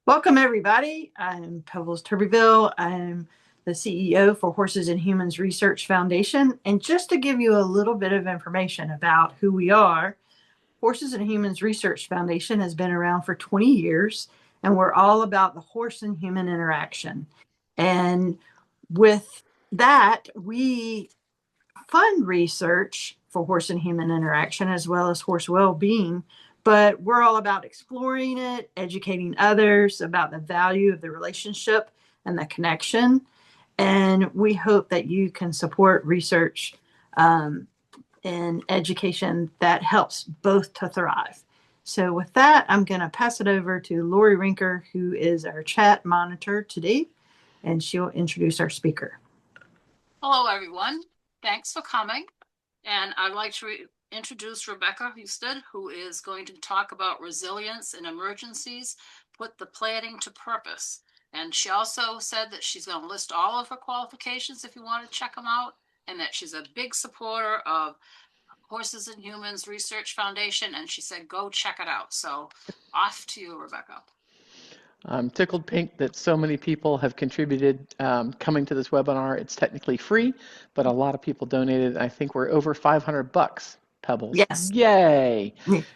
Welcome, everybody. I'm Pebbles Turbyville. I'm the CEO for Horses and Humans Research Foundation. And just to give you a little bit of information about who we are, Horses and Humans Research Foundation has been around for 20 years, and we're all about the horse and human interaction. And with that, we fund research for horse and human interaction as well as horse well-being, but we're all about exploring it, educating others about the value of the relationship and the connection. And we hope that you can support research and education that helps both to thrive. So with that, I'm going to pass it over to Lori Rinker, who is our chat monitor today, and she'll introduce our speaker. Hello, everyone. Thanks for coming. And I'd like to introduce Rebecca Husted, who is going to talk about resilience in emergencies, put the planning to purpose. And she also said that she's going to list all of her qualifications if you want to check them out, and that she's a big supporter of Horses and Humans Research Foundation, and she said, go check it out. So off to you, Rebecca. I'm tickled pink that so many people have contributed coming to this webinar. It's technically free, but a lot of people donated. I think we're over $500, Pebbles. Yes. Yay!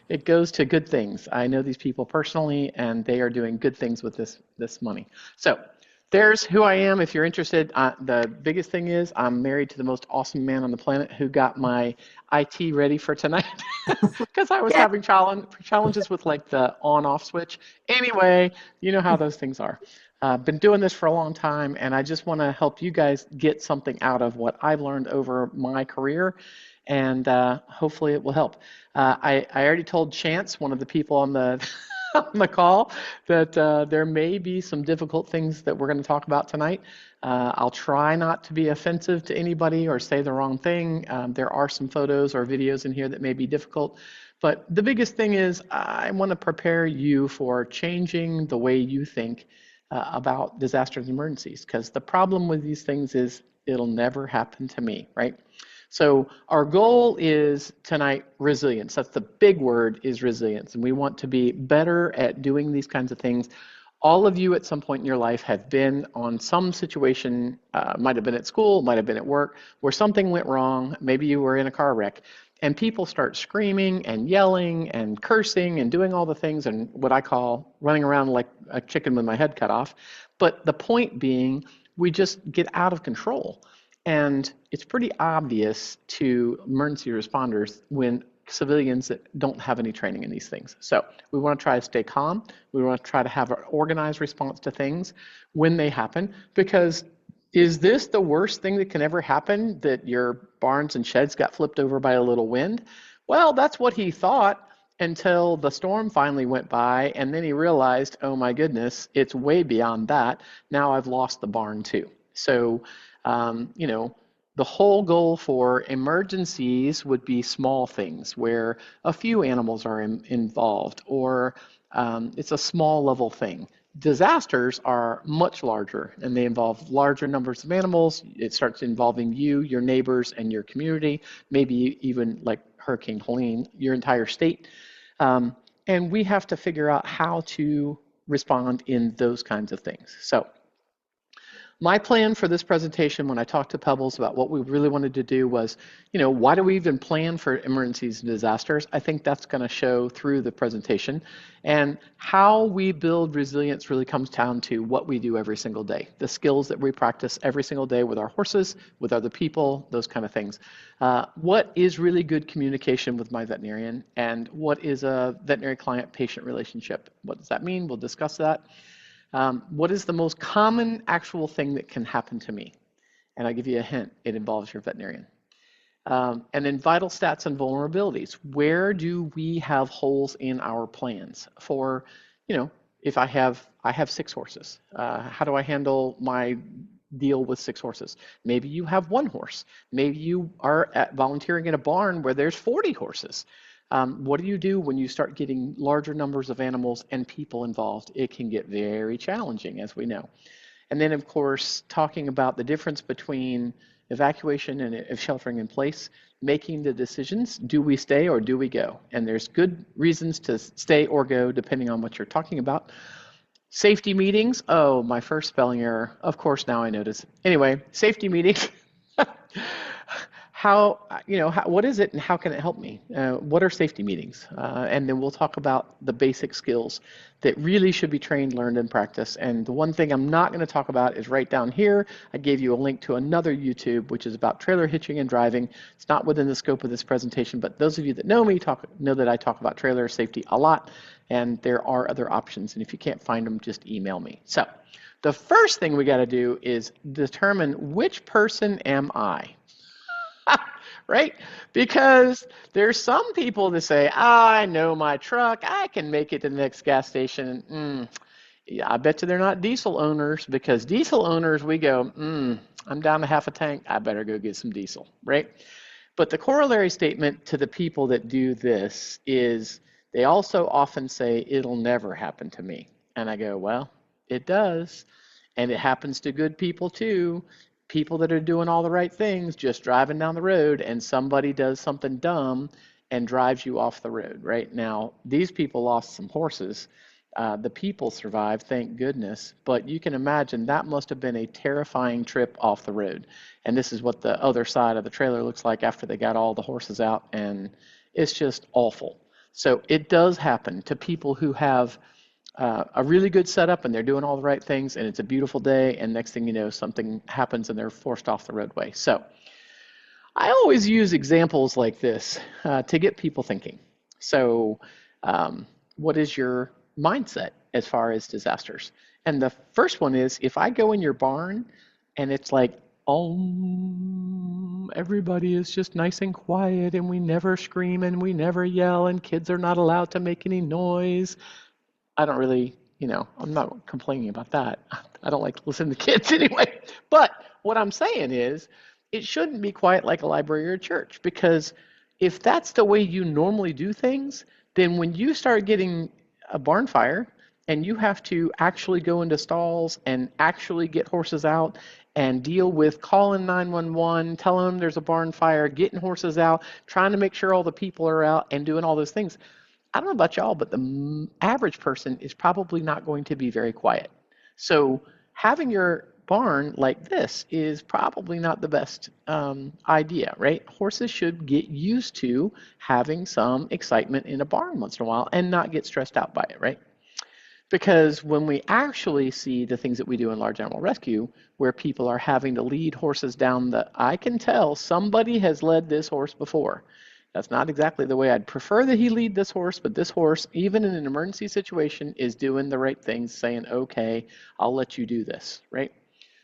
It goes to good things. I know these people personally, and they are doing good things with this money. So there's who I am. If you're interested, the biggest thing is I'm married to the most awesome man on the planet who got my IT ready for tonight because I was having challenges with like the on-off switch. Anyway, you know how those things are. Been doing this for a long time, and I just want to help you guys get something out of what I've learned over my career, and hopefully it will help. I already told Chance, one of the people on the on the call, that there may be some difficult things that we're going to talk about tonight. I'll try not to be offensive to anybody or say the wrong thing. There are some photos or videos in here that may be difficult, but the biggest thing is I want to prepare you for changing the way you think about disasters and emergencies, because the problem with these things is it'll never happen to me, right? So our goal is tonight resilience. That's the big word, is resilience. And we want to be better at doing these kinds of things. All of you at some point in your life have been on some situation, might have been at school, might have been at work, where something went wrong. Maybe you were in a car wreck. And people start screaming and yelling and cursing and doing all the things and what I call running around like a chicken with my head cut off. But the point being, we just get out of control. And it's pretty obvious to emergency responders when civilians that don't have any training in these things. So we want to try to stay calm. We want to try to have an organized response to things when they happen, because is this the worst thing that can ever happen, that your barns and sheds got flipped over by a little wind? Well, that's what he thought until the storm finally went by, and then he realized, oh my goodness, it's way beyond that. Now I've lost the barn too. So the whole goal for emergencies would be small things where a few animals are involved, or it's a small level thing. Disasters are much larger, and they involve larger numbers of animals. It starts involving you, your neighbors, and your community, maybe even like Hurricane Helene, your entire state. And we have to figure out how to respond in those kinds of things. So my plan for this presentation, when I talked to Pebbles about what we really wanted to do, was, why do we even plan for emergencies and disasters? I think that's going to show through the presentation. And how we build resilience really comes down to what we do every single day, the skills that we practice every single day with our horses, with other people, those kind of things. What is really good communication with my veterinarian, and what is a veterinary client-patient relationship? What does that mean? We'll discuss that. What is the most common actual thing that can happen to me? And I'll give you a hint. It involves your veterinarian. And then vital stats and vulnerabilities. Where do we have holes in our plans? For, if I have 6 horses, how do I handle my deal with 6 horses? Maybe you have 1 horse. Maybe you are volunteering in a barn where there's 40 horses. What do you do when you start getting larger numbers of animals and people involved? It can get very challenging, as we know. And then, of course, talking about the difference between evacuation and sheltering in place, making the decisions, do we stay or do we go? And there's good reasons to stay or go depending on what you're talking about. Safety meetings. Oh, my first spelling error. Of course, now I notice. Anyway, safety meetings. What is it and how can it help me? What are safety meetings? And then we'll talk about the basic skills that really should be trained, learned, and practiced. And the one thing I'm not going to talk about is right down here. I gave you a link to another YouTube, which is about trailer hitching and driving. It's not within the scope of this presentation, but those of you that know me know that I talk about trailer safety a lot, and there are other options. And if you can't find them, just email me. So the first thing we got to do is determine which person am I? Right? Because there's some people that say, I know my truck, I can make it to the next gas station. Yeah, I bet you they're not diesel owners, because diesel owners, we go, I'm down to half a tank, I better go get some diesel, right? But the corollary statement to the people that do this is they also often say, it'll never happen to me. And I go, well, it does. And it happens to good people too. People that are doing all the right things, just driving down the road, and somebody does something dumb and drives you off the road. Right now, these people lost some horses. The people survived, thank goodness. But you can imagine that must have been a terrifying trip off the road. And this is what the other side of the trailer looks like after they got all the horses out, and it's just awful. So it does happen to people who have a really good setup and they're doing all the right things and it's a beautiful day, and next thing you know, something happens and they're forced off the roadway. So I always use examples like this to get people thinking. So what is your mindset as far as disasters? And the first one is, if I go in your barn and it's like, everybody is just nice and quiet and we never scream and we never yell and kids are not allowed to make any noise, I don't really, I'm not complaining about that. I don't like to listen to kids anyway. But what I'm saying is, it shouldn't be quiet like a library or a church, because if that's the way you normally do things, then when you start getting a barn fire and you have to actually go into stalls and actually get horses out and deal with calling 911, telling them there's a barn fire, getting horses out, trying to make sure all the people are out and doing all those things, I don't know about y'all, but the average person is probably not going to be very quiet. So having your barn like this is probably not the best idea, right? Horses should get used to having some excitement in a barn once in a while and not get stressed out by it, right? Because when we actually see the things that we do in large animal rescue, where people are having to lead horses down I can tell somebody has led this horse before. That's not exactly the way I'd prefer that he lead this horse, but this horse, even in an emergency situation, is doing the right things, saying, okay, I'll let you do this, right?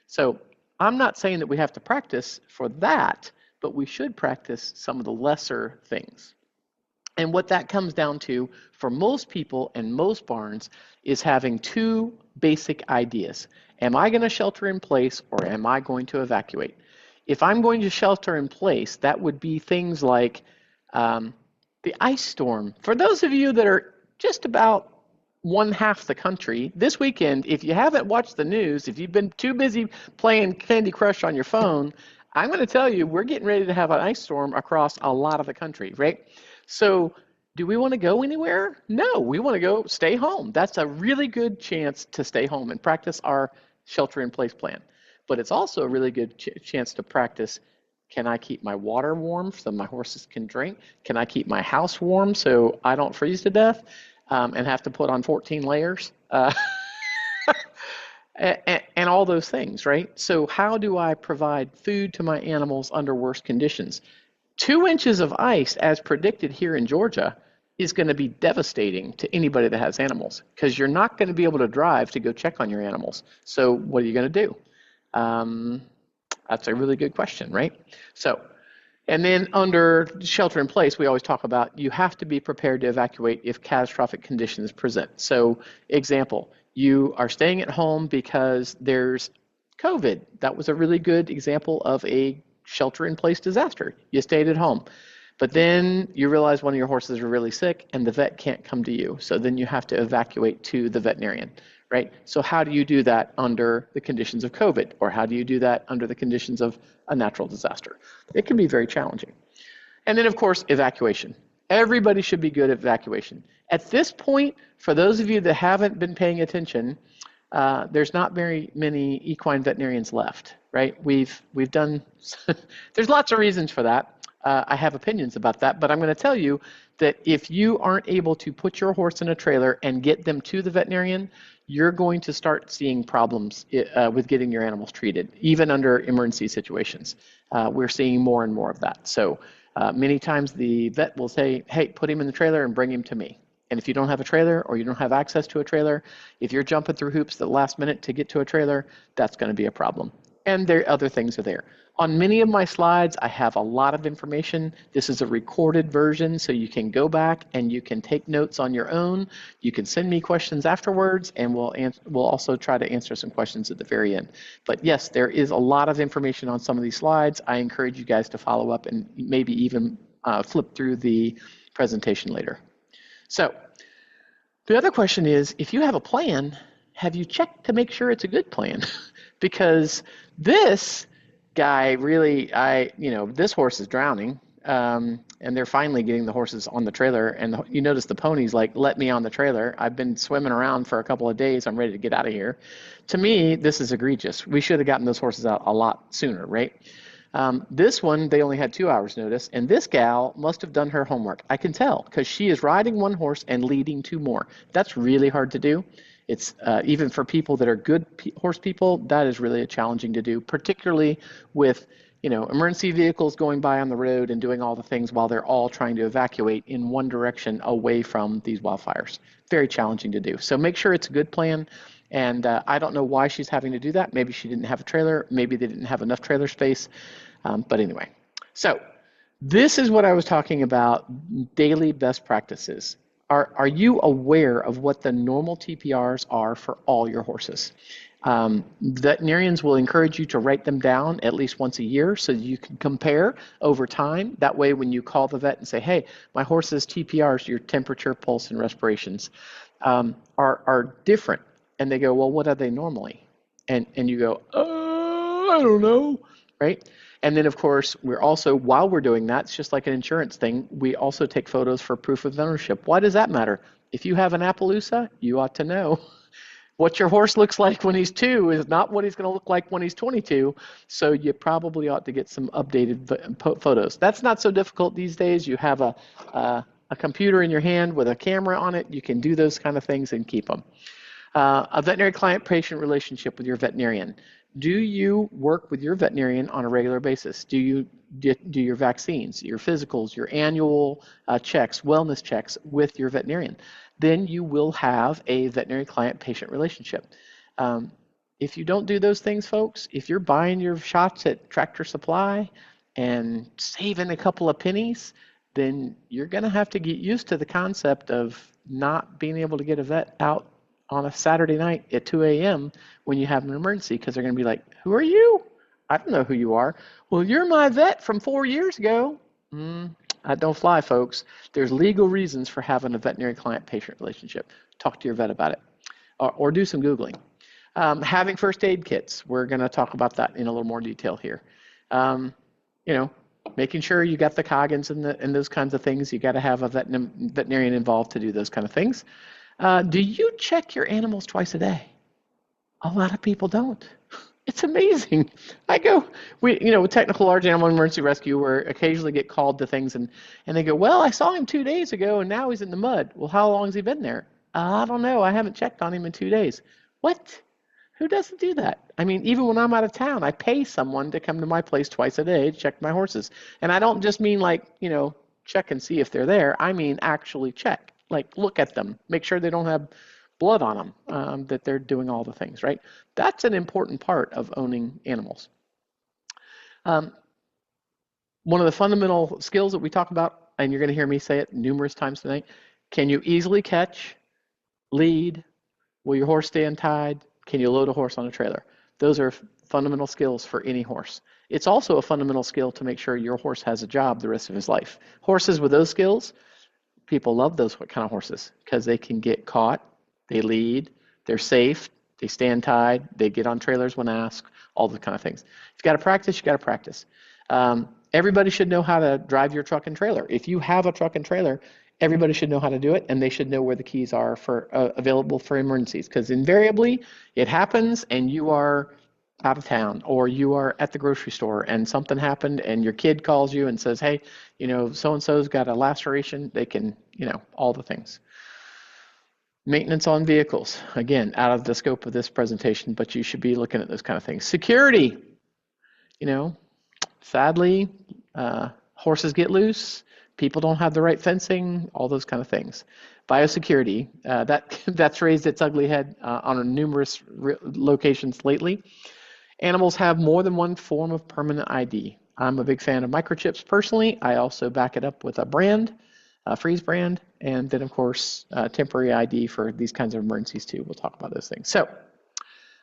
So I'm not saying that we have to practice for that, but we should practice some of the lesser things. And what that comes down to for most people and most barns is having two basic ideas. Am I going to shelter in place, or am I going to evacuate? If I'm going to shelter in place, that would be things like the ice storm. For those of you that are just about one half the country, this weekend, if you haven't watched the news, if you've been too busy playing Candy Crush on your phone, I'm going to tell you, we're getting ready to have an ice storm across a lot of the country, right? So do we want to go anywhere? No, we want to go stay home. That's a really good chance to stay home and practice our shelter-in-place plan. But it's also a really good chance to practice, can I keep my water warm so my horses can drink? Can I keep my house warm so I don't freeze to death and have to put on 14 layers? And all those things, right? So how do I provide food to my animals under worst conditions? 2 inches of ice, as predicted here in Georgia, is going to be devastating to anybody that has animals, because you're not going to be able to drive to go check on your animals. So what are you going to do? That's a really good question, right? So, and then under shelter in place, we always talk about you have to be prepared to evacuate if catastrophic conditions present. So, example, you are staying at home because there's COVID. That was a really good example of a shelter in place disaster. You stayed at home. But then you realize one of your horses are really sick and the vet can't come to you. So then you have to evacuate to the veterinarian, right? So how do you do that under the conditions of COVID? Or how do you do that under the conditions of a natural disaster? It can be very challenging. And then, of course, evacuation. Everybody should be good at evacuation. At this point, for those of you that haven't been paying attention, there's not very many equine veterinarians left, right? We've done, there's lots of reasons for that. I have opinions about that, but I'm going to tell you that if you aren't able to put your horse in a trailer and get them to the veterinarian, you're going to start seeing problems with getting your animals treated, even under emergency situations. We're seeing more and more of that. So many times the vet will say, hey, put him in the trailer and bring him to me. And if you don't have a trailer or you don't have access to a trailer, if you're jumping through hoops at the last minute to get to a trailer, that's going to be a problem. And there other things are there. On many of my slides, I have a lot of information. This is a recorded version, so you can go back and you can take notes on your own. You can send me questions afterwards, and we'll also try to answer some questions at the very end. But yes, there is a lot of information on some of these slides. I encourage you guys to follow up and maybe even flip through the presentation later. So the other question is, if you have a plan, have you checked to make sure it's a good plan? Because this guy really, this horse is drowning, and they're finally getting the horses on the trailer. And you notice the pony's like, let me on the trailer. I've been swimming around for a couple of days. I'm ready to get out of here. To me, this is egregious. We should have gotten those horses out a lot sooner, right? This one, they only had 2 hours notice, and this gal must have done her homework. I can tell, because she is riding one horse and leading 2 more. That's really hard to do. It's even for people that are good horse people, that is really challenging to do, particularly with emergency vehicles going by on the road and doing all the things while they're all trying to evacuate in one direction away from these wildfires. Very challenging to do. So make sure it's a good plan. And I don't know why she's having to do that. Maybe she didn't have a trailer. Maybe they didn't have enough trailer space. But anyway, so this is what I was talking about, daily best practices. Are you aware of what the normal TPRs are for all your horses? Veterinarians will encourage you to write them down at least once a year so you can compare over time. That way when you call the vet and say, hey, my horse's TPRs, your temperature, pulse, and respirations, are different. And they go, well, what are they normally? And you go, I don't know, right? And then, of course, we're also, while we're doing that, it's just like an insurance thing, we also take photos for proof of ownership. Why does that matter? If you have an Appaloosa, you ought to know. What your horse looks like when he's 2 is not what he's going to look like when he's 22, so you probably ought to get some updated photos. That's not so difficult these days. You have a computer in your hand with a camera on it. You can do those kind of things and keep them. A veterinary client-patient relationship with your veterinarian. Do you work with your veterinarian on a regular basis? Do you do your vaccines, your physicals, your annual checks, wellness checks with your veterinarian? Then you will have a veterinary client-patient relationship. If you don't do those things, folks, if you're buying your shots at Tractor Supply and saving a couple of pennies, then you're going to have to get used to the concept of not being able to get a vet out on a Saturday night at 2 a.m. when you have an emergency, because they're going to be like, who are you? I don't know who you are. Well, you're my vet from 4 years ago. That don't fly, folks. There's legal reasons for having a veterinary client-patient relationship. Talk to your vet about it, or do some Googling. Having first aid kits. We're going to talk about that in a little more detail here. Making sure you got the Coggins and those kinds of things. You got to have a veterinarian involved to do those kind of things. Do you check your animals twice a day? A lot of people don't. It's amazing. With technical large animal emergency rescue, we occasionally get called to things and they go, well, I saw him 2 days ago and now he's in the mud. Well, how long has he been there? I don't know. I haven't checked on him in 2 days. What? Who doesn't do that? I mean, even when I'm out of town, I pay someone to come to my place twice a day to check my horses. And I don't just mean check and see if they're there. I mean, actually check. Look at them. Make sure they don't have blood on them, that they're doing all the things, right? That's an important part of owning animals. One of the fundamental skills that we talk about, and you're going to hear me say it numerous times tonight, can you easily catch, lead? Will your horse stay untied? Can you load a horse on a trailer? Those are fundamental skills for any horse. It's also a fundamental skill to make sure your horse has a job the rest of his life. Horses with those skills, people love those kind of horses because they can get caught, they lead, they're safe, they stand tied, they get on trailers when asked, all the kind of things. If you got to practice, you got to practice. Everybody should know how to drive your truck and trailer. If you have a truck and trailer Everybody should know how to do it, and they should know where the keys are for available for emergencies, because invariably it happens and you are out of town, or you are at the grocery store and something happened and your kid calls you and says, hey, so-and-so's got a laceration. They can, all the things. Maintenance on vehicles, again, out of the scope of this presentation, but you should be looking at those kind of things. Security, sadly, horses get loose, people don't have the right fencing, all those kind of things. Biosecurity, that's raised its ugly head on numerous locations lately. Animals have more than one form of permanent ID. I'm a big fan of microchips personally. I also back it up with a brand, a freeze brand, and then of course temporary ID for these kinds of emergencies too. We'll talk about those things. So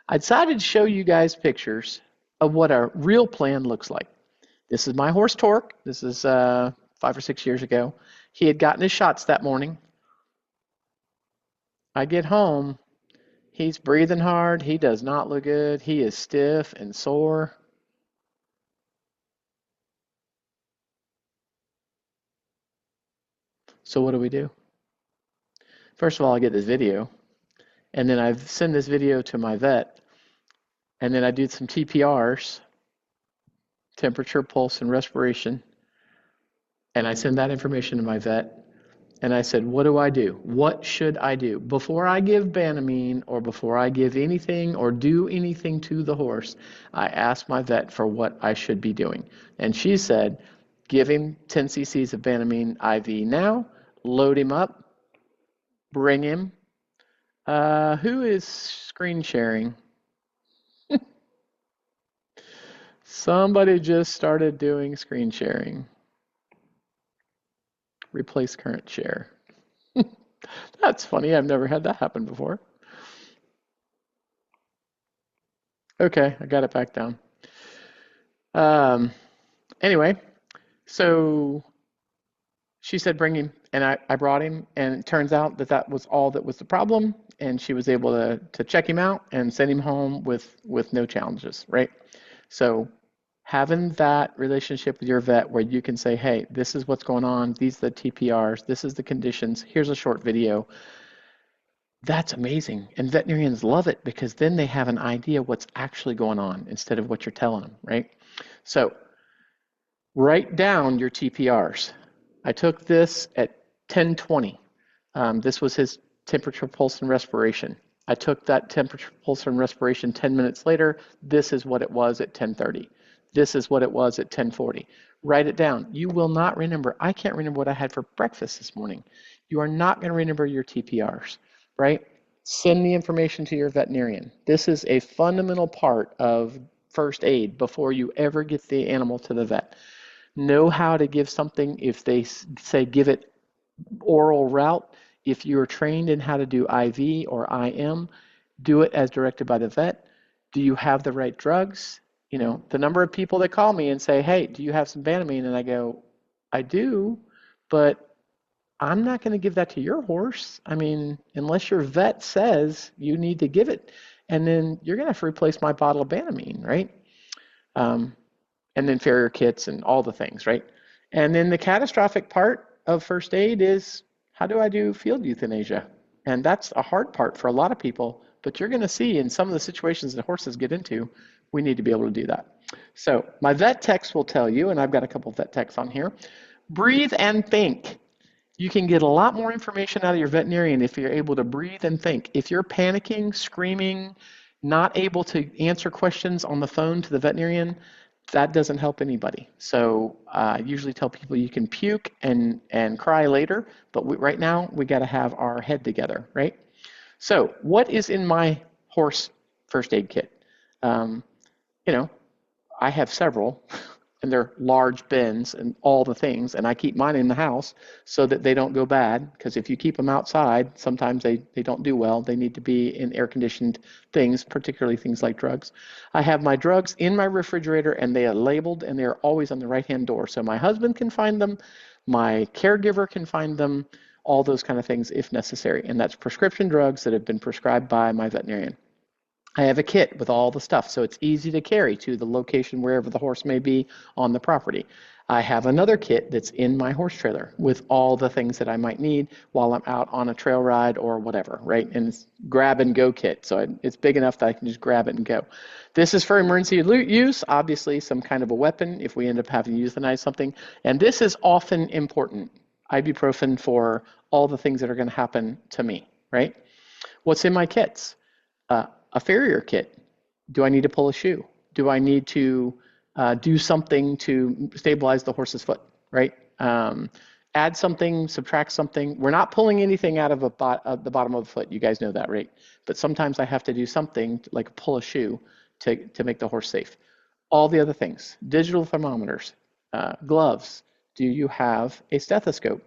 I decided to show you guys pictures of what a real plan looks like. This is my horse Torque. This is 5 or 6 years ago. He had gotten his shots that morning. I get home, he's breathing hard. He does not look good. He is stiff and sore. So what do? First of all, I get this video, and then I send this video to my vet, and then I do some TPRs, temperature, pulse, and respiration, and I send that information to my vet. And I said, what do? What should I do? Before I give Banamine or before I give anything or do anything to the horse, I asked my vet for what I should be doing. And she said, give him 10 cc's of Banamine IV now, load him up, bring him. Who is screen sharing? Somebody just started doing screen sharing. Replace current share. That's funny. I've never had that happen before. Okay, I got it back down. Anyway, so she said bring him, and I brought him, and it turns out that was all that was the problem, and she was able to check him out and send him home with no challenges, right? So having that relationship with your vet where you can say, hey, this is what's going on, these are the TPRs, this is the conditions, here's a short video, that's amazing. And veterinarians love it because then they have an idea what's actually going on instead of what you're telling them, right? So write down your TPRs. I took this at 10:20. This was his temperature, pulse, and respiration. I took that temperature, pulse, and respiration 10 minutes later. This is what it was at 10:30. This is what it was at 10:40. Write it down. You will not remember. I can't remember what I had for breakfast this morning. You are not going to remember your TPRs, right? Send the information to your veterinarian. This is a fundamental part of first aid before you ever get the animal to the vet. Know how to give something. If they say give it oral route, if you're trained in how to do IV or IM, do it as directed by the vet. Do you have the right drugs? The number of people that call me and say, hey, do you have some Banamine? And I go, I do, but I'm not going to give that to your horse. I mean, unless your vet says you need to give it. And then you're going to have to replace my bottle of Banamine, right? And then farrier kits and all the things, right? And then the catastrophic part of first aid is, how do I do field euthanasia? And that's a hard part for a lot of people, but you're going to see in some of the situations that horses get into, we need to be able to do that. So my vet techs will tell you, and I've got a couple of vet techs on here, breathe and think. You can get a lot more information out of your veterinarian if you're able to breathe and think. If you're panicking, screaming, not able to answer questions on the phone to the veterinarian, that doesn't help anybody. So I usually tell people you can puke and cry later, but right now we got to have our head together, right? So what is in my horse first aid kit? I have several, and they're large bins and all the things, and I keep mine in the house so that they don't go bad, because if you keep them outside, sometimes they don't do well. They need to be in air-conditioned things, particularly things like drugs. I have my drugs in my refrigerator, and they are labeled, and they're always on the right-hand door, so my husband can find them, my caregiver can find them, all those kind of things if necessary, and that's prescription drugs that have been prescribed by my veterinarian. I have a kit with all the stuff, so it's easy to carry to the location wherever the horse may be on the property. I have another kit that's in my horse trailer with all the things that I might need while I'm out on a trail ride or whatever, right? And it's grab and go kit. So it's big enough that I can just grab it and go. This is for emergency use, obviously some kind of a weapon if we end up having to euthanize something. And this is often important. Ibuprofen for all the things that are going to happen to me, right? What's in my kits? A farrier kit. Do I need to pull a shoe? Do I need to do something to stabilize the horse's foot, right? Add something, subtract something. We're not pulling anything out of the bottom of the foot. You guys know that, right? But sometimes I have to do something like pull a shoe to make the horse safe. All the other things, digital thermometers, gloves. Do you have a stethoscope?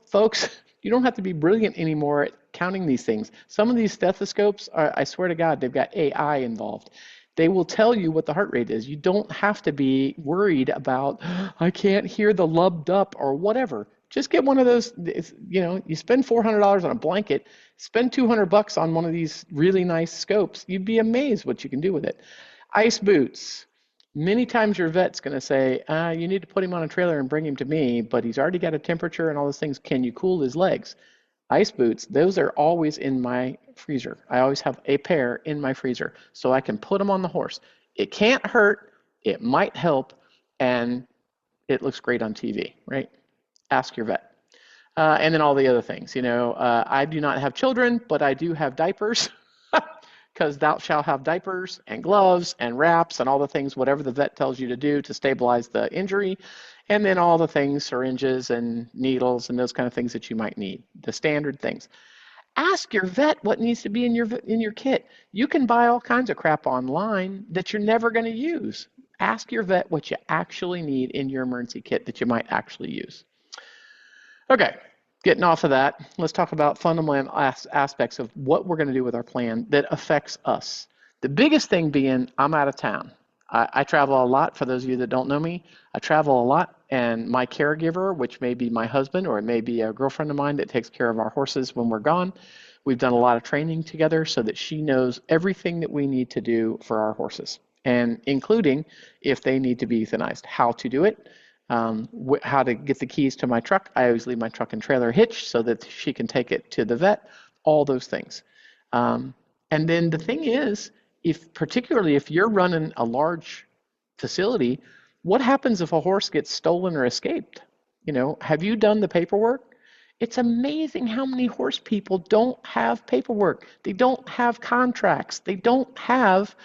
Folks, you don't have to be brilliant anymore at counting these things. Some of these stethoscopes are, I swear to God, they've got AI involved. They will tell you what the heart rate is. You don't have to be worried about, I can't hear the lubbed up or whatever. Just get one of those, you spend $400 on a blanket, spend $200 on one of these really nice scopes. You'd be amazed what you can do with it. Ice boots. Many times your vet's going to say, you need to put him on a trailer and bring him to me, but he's already got a temperature and all those things. Can you cool his legs? Ice boots, those are always in my freezer. I always have a pair in my freezer so I can put them on the horse. It can't hurt, it might help, and it looks great on TV, right? Ask your vet. And then all the other things. I do not have children, but I do have diapers because thou shalt have diapers and gloves and wraps and all the things, whatever the vet tells you to do to stabilize the injury. And then all the things, syringes and needles and those kind of things that you might need, the standard things. Ask your vet what needs to be in your kit. You can buy all kinds of crap online that you're never going to use. Ask your vet what you actually need in your emergency kit that you might actually use. Okay, getting off of that, let's talk about fundamental aspects of what we're going to do with our plan that affects us. The biggest thing being, I'm out of town. I travel a lot. For those of you that don't know me, I travel a lot, and my caregiver, which may be my husband or it may be a girlfriend of mine that takes care of our horses when we're gone, we've done a lot of training together so that she knows everything that we need to do for our horses, and including if they need to be euthanized, how to do it, how to get the keys to my truck. I always leave my truck and trailer hitched so that she can take it to the vet, all those things. And then the thing is, particularly if you're running a large facility, what happens if a horse gets stolen or escaped? Have you done the paperwork? It's amazing how many horse people don't have paperwork. They don't have contracts. They don't have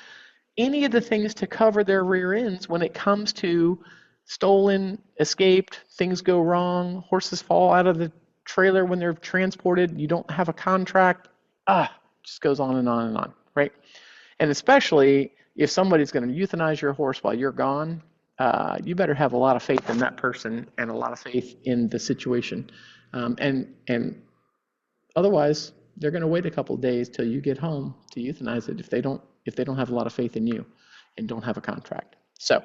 any of the things to cover their rear ends when it comes to stolen, escaped, things go wrong, horses fall out of the trailer when they're transported, you don't have a contract. Just goes on and on and on, right? And especially if somebody's going to euthanize your horse while you're gone, you better have a lot of faith in that person and a lot of faith in the situation. And otherwise, they're going to wait a couple of days till you get home to euthanize it if they don't have a lot of faith in you and don't have a contract. So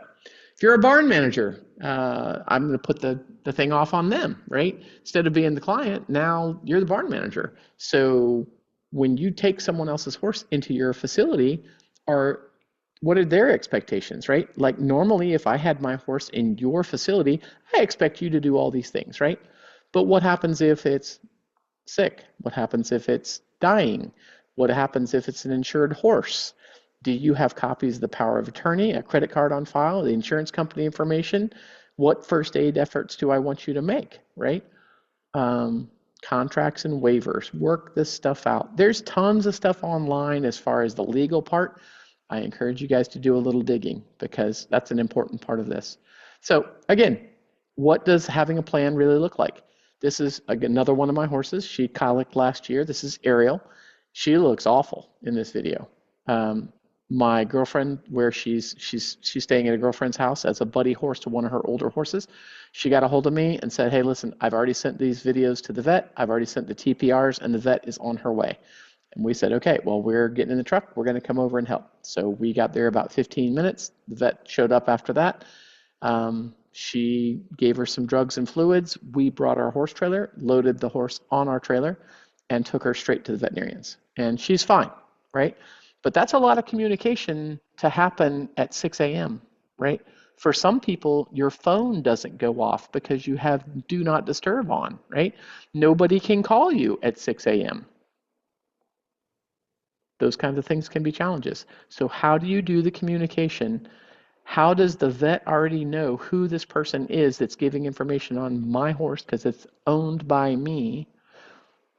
if you're a barn manager, I'm going to put the thing off on them, right? Instead of being the client, now you're the barn manager. So when you take someone else's horse into your facility, what are their expectations, right? Like normally, if I had my horse in your facility, I expect you to do all these things, right? But what happens if it's sick? What happens if it's dying? What happens if it's an insured horse? Do you have copies of the power of attorney, a credit card on file, the insurance company information? What first aid efforts do I want you to make, right? Contracts and waivers, work this stuff out. There's tons of stuff online as far as the legal part. I encourage you guys to do a little digging because that's an important part of this. So again, what does having a plan really look like? This is another one of my horses. She colicked last year. This is Ariel. She looks awful in this video. My girlfriend, where she's staying at a girlfriend's house as a buddy horse to one of her older horses, she got a hold of me and said, hey, listen, I've already sent these videos to the vet. I've already sent the TPRs and the vet is on her way. And we said, okay, well, we're getting in the truck. We're going to come over and help. So we got there about 15 minutes. The vet showed up after that. She gave her some drugs and fluids. We brought our horse trailer, loaded the horse on our trailer, and took her straight to the veterinarians. And she's fine, right? But that's a lot of communication to happen at 6 a.m., right? For some people, your phone doesn't go off because you have do not disturb on, right? Nobody can call you at 6 a.m. Those kinds of things can be challenges. So how do you do the communication? How does the vet already know who this person is that's giving information on my horse because it's owned by me?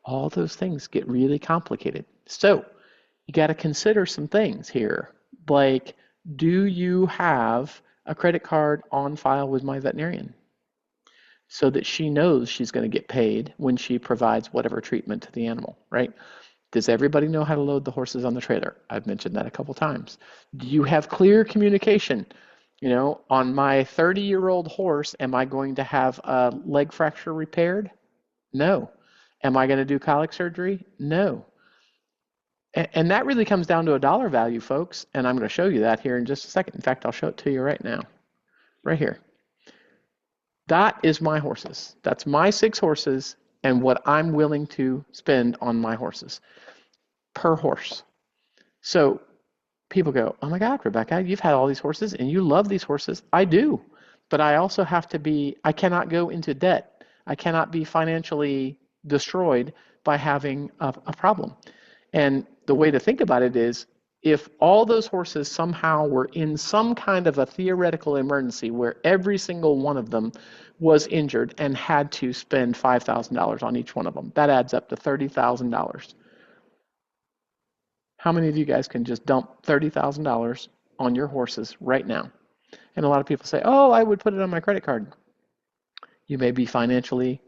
All those things get really complicated. So you got to consider some things here, like, do you have a credit card on file with my veterinarian so that she knows she's going to get paid when she provides whatever treatment to the animal, right? Does everybody know how to load the horses on the trailer? I've mentioned that a couple times. Do you have clear communication? You know, on my 30-year-old horse, am I going to have a leg fracture repaired? No. Am I going to do colic surgery? No. And that really comes down to a dollar value, folks, and I'm going to show you that here in just a second. In fact, I'll show it to you right now, right here. That is my horses. That's my 6 horses and what I'm willing to spend on my horses per horse. So people go, oh my God, Rebecca, you've had all these horses and you love these horses. I do, but I also have to be, I cannot go into debt. I cannot be financially destroyed by having a problem. And the way to think about it is, if all those horses somehow were in some kind of a theoretical emergency where every single one of them was injured and had to spend $5,000 on each one of them, that adds up to $30,000. How many of you guys can just dump $30,000 on your horses right now? And a lot of people say, oh, I would put it on my credit card. You may be financially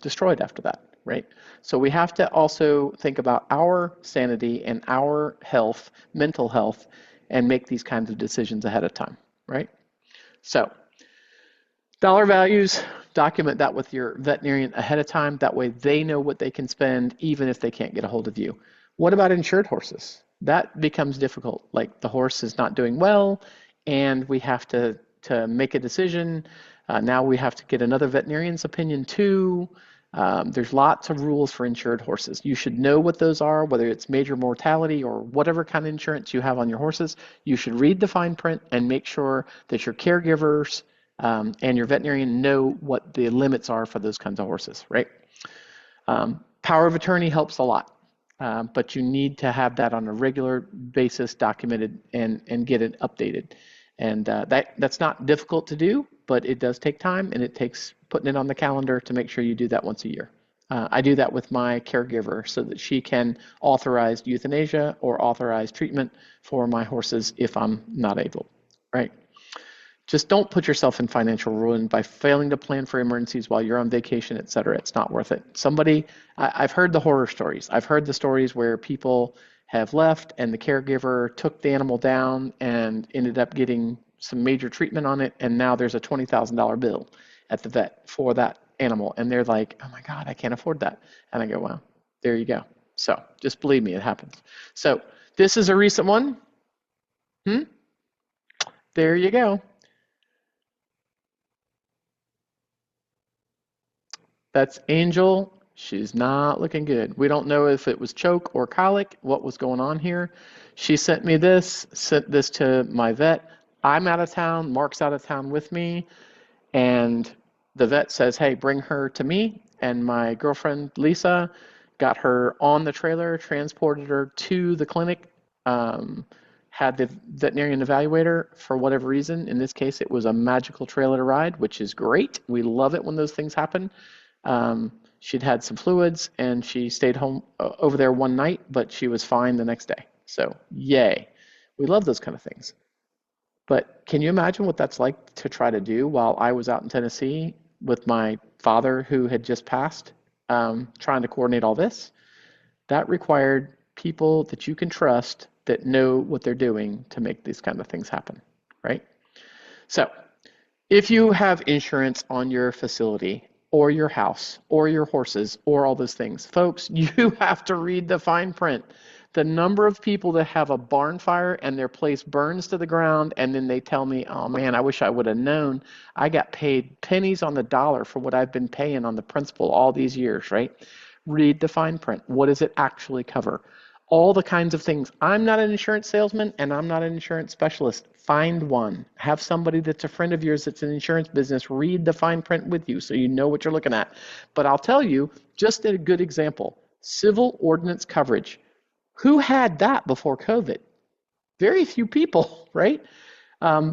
destroyed after that, right? So we have to also think about our sanity and our health, mental health, and make these kinds of decisions ahead of time, right? So dollar values, document that with your veterinarian ahead of time. That way they know what they can spend even if they can't get a hold of you. What about insured horses? That becomes difficult. Like, the horse is not doing well and we have to make a decision. Now we have to get another veterinarian's opinion too. There's lots of rules for insured horses. You should know what those are, whether it's major mortality or whatever kind of insurance you have on your horses. You should read the fine print and make sure that your caregivers and your veterinarian know what the limits are for those kinds of horses, right? Power of attorney helps a lot, but you need to have that on a regular basis documented and get it updated. And that's not difficult to do, but it does take time, and it takes putting it on the calendar to make sure you do that once a year. I do that with my caregiver so that she can authorize euthanasia or authorize treatment for my horses if I'm not able, right? Just don't put yourself in financial ruin by failing to plan for emergencies while you're on vacation, et cetera. It's not worth it. I've heard the horror stories. I've heard the stories where people have left and the caregiver took the animal down and ended up getting some major treatment on it, and now there's a $20,000 bill at the vet for that animal, and they're like, oh my God, I can't afford that. And I go, well, there you go. So just believe me, it happens. So this is a recent one. There you go. That's Angel. She's not looking good. We don't know if it was choke or colic, what was going on here. She sent me this, sent this to my vet. I'm out of town, Mark's out of town with me, and the vet says, hey, bring her to me. And my girlfriend, Lisa, got her on the trailer, transported her to the clinic, had the veterinarian evaluator for whatever reason. In this case, it was a magical trailer to ride, which is great. We love it when those things happen. She'd had some fluids and she stayed home over there one night, but she was fine the next day. So yay. We love those kind of things. But can you imagine what that's like to try to do while I was out in Tennessee with my father who had just passed, trying to coordinate all this? That required people that you can trust that know what they're doing to make these kind of things happen, right? So if you have insurance on your facility or your house or your horses or all those things, folks, you have to read the fine print. The number of people that have a barn fire and their place burns to the ground and then they tell me, oh man, I wish I would have known. I got paid pennies on the dollar for what I've been paying on the principal all these years, right? Read the fine print. What does it actually cover? All the kinds of things. I'm not an insurance salesman and I'm not an insurance specialist. Find one. Have somebody that's a friend of yours that's in the insurance business read the fine print with you so you know what you're looking at. But I'll tell you, just a good example, civil ordinance coverage. Who had that before COVID? Very few people, right?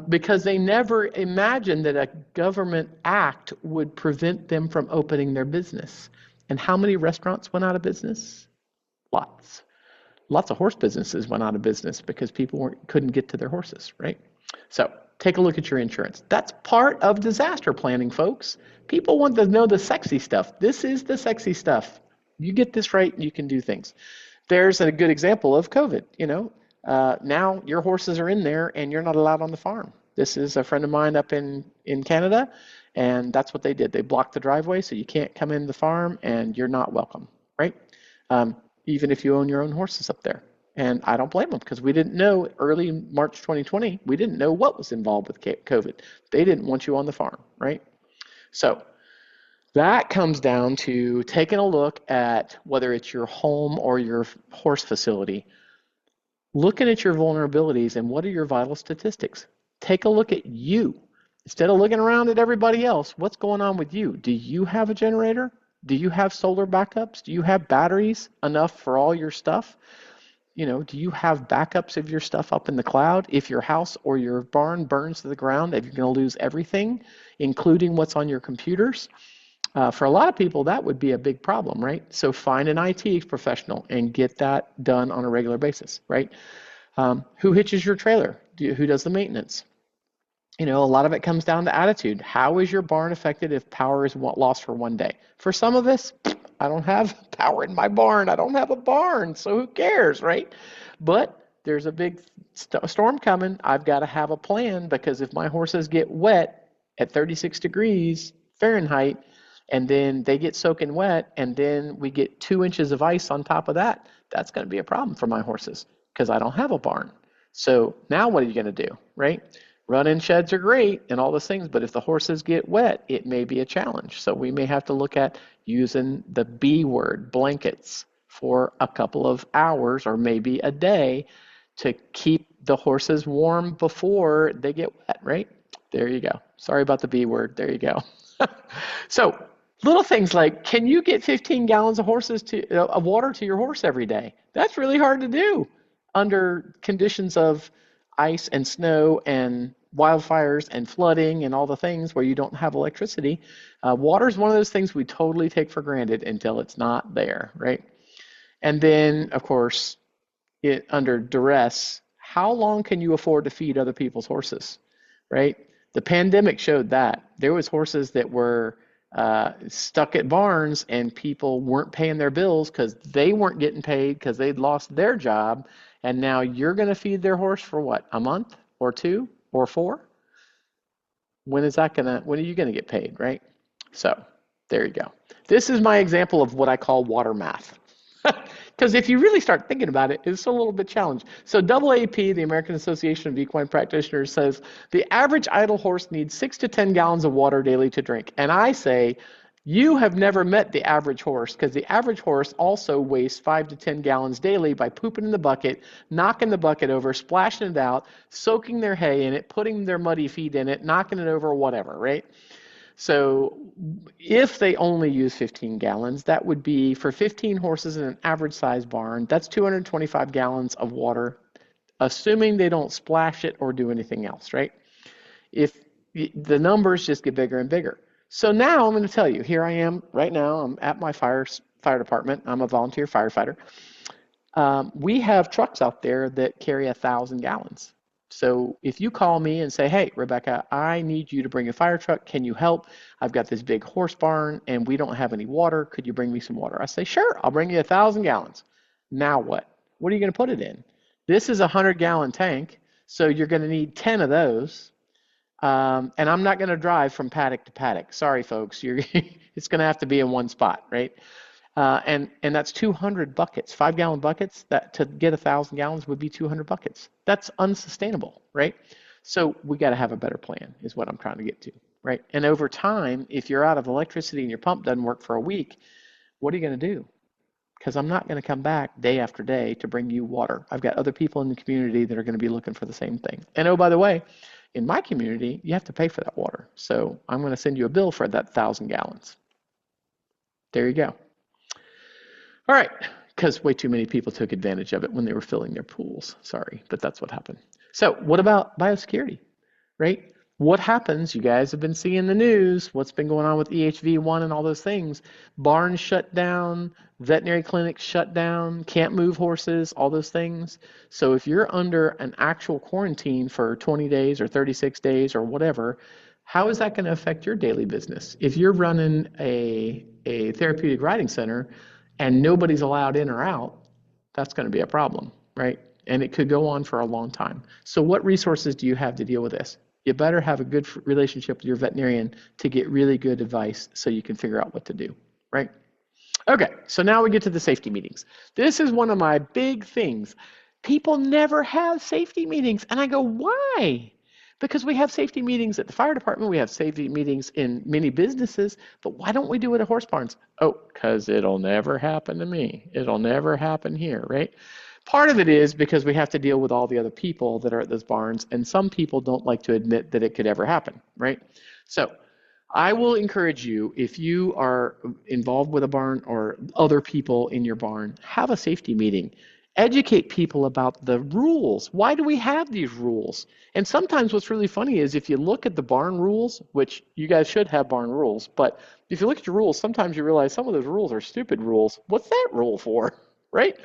Because they never imagined that a government act would prevent them from opening their business. And how many restaurants went out of business? Lots. Lots of horse businesses went out of business because people couldn't get to their horses, right? So take a look at your insurance. That's part of disaster planning, folks. People want to know the sexy stuff. This is the sexy stuff. You get this right, you can do things. There's a good example of COVID. Now your horses are in there and you're not allowed on the farm. This is a friend of mine up in Canada, and that's what they did. They blocked the driveway so you can't come in the farm and you're not welcome, right? Even if you own your own horses up there. And I don't blame them because we didn't know early March 2020, we didn't know what was involved with COVID. They didn't want you on the farm, right? So that comes down to taking a look at whether it's your home or your horse facility, looking at your vulnerabilities and what are your vital statistics. Take a look at you. Instead of looking around at everybody else, what's going on with you? Do you have a generator? Do you have solar backups? Do you have batteries enough for all your stuff? Do you have backups of your stuff up in the cloud? If your house or your barn burns to the ground, if you're going to lose everything, including what's on your computers, for a lot of people, that would be a big problem, right? So find an IT professional and get that done on a regular basis, right? Who hitches your trailer? Who does the maintenance? A lot of it comes down to attitude. How is your barn affected if power is lost for one day? For some of us, I don't have power in my barn. I don't have a barn, so who cares, right? But there's a big storm coming. I've got to have a plan because if my horses get wet at 36 degrees Fahrenheit and then they get soaking wet and then we get 2 inches of ice on top of that, that's going to be a problem for my horses because I don't have a barn. So now what are you going to do, right? Run-in sheds are great and all those things, but if the horses get wet, it may be a challenge. So we may have to look at using the B word, blankets, for a couple of hours or maybe a day to keep the horses warm before they get wet, right? There you go. Sorry about the B word. There you go. So little things like, can you get 15 gallons of water to your horse every day? That's really hard to do under conditions of ice and snow and wildfires and flooding and all the things where you don't have electricity. Water is one of those things we totally take for granted until it's not there, right? And then, of course, under duress, how long can you afford to feed other people's horses, right? The pandemic showed that. There was horses that were stuck at barns and people weren't paying their bills because they weren't getting paid because they'd lost their job. And now you're going to feed their horse for what, a month or 2 or 4? When are you going to get paid, right? So there you go. This is my example of what I call water math. Because if you really start thinking about it, it's a little bit challenging. So AAP, the American Association of Equine Practitioners, says the average idle horse needs 6 to 10 gallons of water daily to drink. And I say, you have never met the average horse because the average horse also wastes 5 to 10 gallons daily by pooping in the bucket, knocking the bucket over, splashing it out, soaking their hay in it, putting their muddy feet in it, knocking it over, whatever, right? So if they only use 15 gallons, that would be for 15 horses in an average size barn, that's 225 gallons of water, assuming they don't splash it or do anything else, right? If the numbers just get bigger and bigger. So now I'm going to tell you, here I am right now, I'm at my fire department. I'm a volunteer firefighter. We have trucks out there that carry 1,000 gallons. So if you call me and say, hey, Rebecca, I need you to bring a fire truck. Can you help? I've got this big horse barn and we don't have any water. Could you bring me some water? I say, sure, I'll bring you 1,000 gallons. Now what? What are you going to put it in? This is a 100-gallon tank, so you're going to need 10 of those. And I'm not going to drive from paddock to paddock. Sorry, folks. It's going to have to be in one spot, right? And that's 200 buckets, 5-gallon buckets. That to get 1,000 gallons would be 200 buckets. That's unsustainable, right? So we got to have a better plan, is what I'm trying to get to, right? And over time, if you're out of electricity and your pump doesn't work for a week, what are you going to do? because I'm not going to come back day after day to bring you water. I've got other people in the community that are going to be looking for the same thing. And oh, by the way, in my community, you have to pay for that water. So I'm going to send you a bill for that 1,000 gallons. There you go. All right, because way too many people took advantage of it when they were filling their pools. Sorry, but that's what happened. So what about biosecurity, right? What happens? You guys have been seeing the news. What's been going on with EHV1 and all those things? Barns shut down, veterinary clinics shut down, can't move horses, all those things. So if you're under an actual quarantine for 20 days or 36 days or whatever, how is that going to affect your daily business? If you're running a therapeutic riding center and nobody's allowed in or out, that's going to be a problem, right? And it could go on for a long time. So what resources do you have to deal with this? You better have a good relationship with your veterinarian to get really good advice so you can figure out what to do, right? Okay, so now we get to the safety meetings. This is one of my big things. People never have safety meetings, and I go, why? Because we have safety meetings at the fire department, we have safety meetings in many businesses, but why don't we do it at horse barns? Oh, because it'll never happen to me. It'll never happen here, right? Part of it is because we have to deal with all the other people that are at those barns, and some people don't like to admit that it could ever happen, right? So I will encourage you, if you are involved with a barn or other people in your barn, have a safety meeting. Educate people about the rules. Why do we have these rules? And sometimes what's really funny is if you look at the barn rules, which you guys should have barn rules, but if you look at your rules, sometimes you realize some of those rules are stupid rules. What's that rule for, right?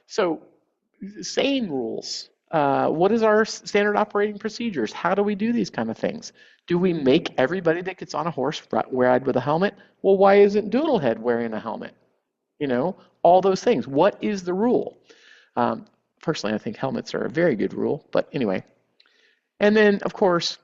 So sane rules. What is our standard operating procedures? How do we do these kind of things? Do we make everybody that gets on a horse ride with a helmet? Well, why isn't Doodlehead wearing a helmet? You know, all those things. What is the rule? Personally, I think helmets are a very good rule, but anyway. And then, of course,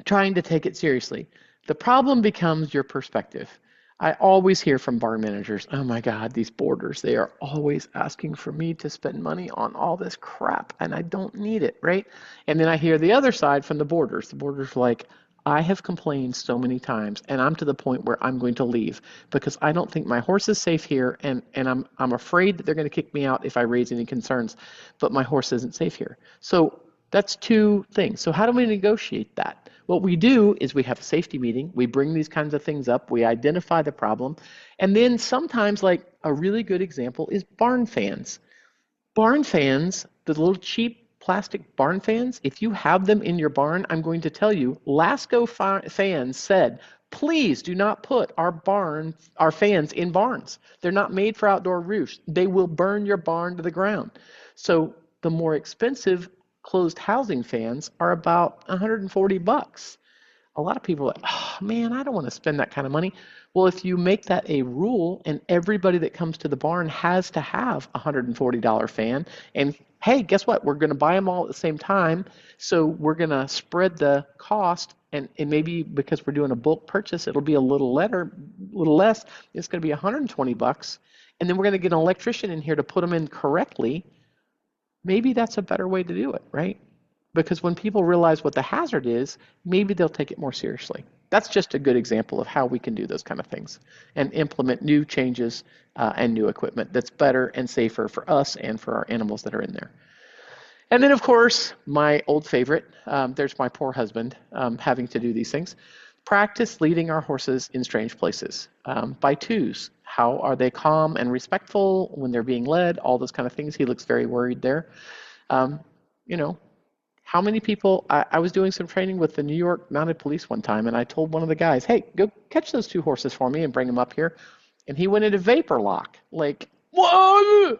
trying to take it seriously. The problem becomes your perspective. I always hear from barn managers, oh my God, these boarders, they are always asking for me to spend money on all this crap, and I don't need it, right? And then I hear the other side from the boarders. The boarders are like, I have complained so many times, and I'm to the point where I'm going to leave because I don't think my horse is safe here, and I'm afraid that they're going to kick me out if I raise any concerns, but my horse isn't safe here. So that's two things. So how do we negotiate that? What we do is we have a safety meeting, we bring these kinds of things up, we identify the problem, and then sometimes, like a really good example is barn fans. Barn fans, the little cheap plastic barn fans, if you have them in your barn, I'm going to tell you, Lasco fans said, please do not put our fans in barns. They're not made for outdoor roofs. They will burn your barn to the ground. So the more expensive closed housing fans are about $140. A lot of people are like, oh man, I don't want to spend that kind of money. Well, if you make that a rule and everybody that comes to the barn has to have a $140 fan, and hey, guess what? We're going to buy them all at the same time. So we're going to spread the cost, and maybe because we're doing a bulk purchase, it'll be a little less. It's going to be $120. And then we're going to get an electrician in here to put them in correctly. Maybe that's a better way to do it, right? Because when people realize what the hazard is, maybe they'll take it more seriously. That's just a good example of how we can do those kind of things and implement new changes and new equipment that's better and safer for us and for our animals that are in there. And then, of course, my old favorite, there's my poor husband having to do these things. Practice leading our horses in strange places by twos. How are they calm and respectful when they're being led? All those kind of things. He looks very worried there. You know, how many people, I was doing some training with the New York Mounted Police one time, and I told one of the guys, hey, go catch those two horses for me and bring them up here. And he went into vapor lock, like, whoa!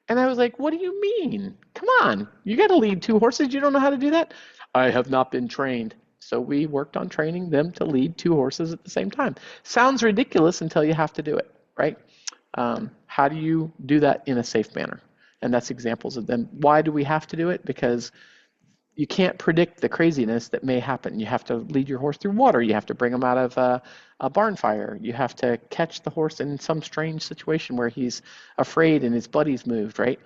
And I was like, what do you mean? Come on, you got to lead two horses. You don't know how to do that? I have not been trained. So we worked on training them to lead two horses at the same time. Sounds ridiculous until you have to do it, right? How do you do that in a safe manner? And that's examples of them. Why do we have to do it? Because you can't predict the craziness that may happen. You have to lead your horse through water. You have to bring him out of a barn fire. You have to catch the horse in some strange situation where he's afraid and his buddy's moved, right?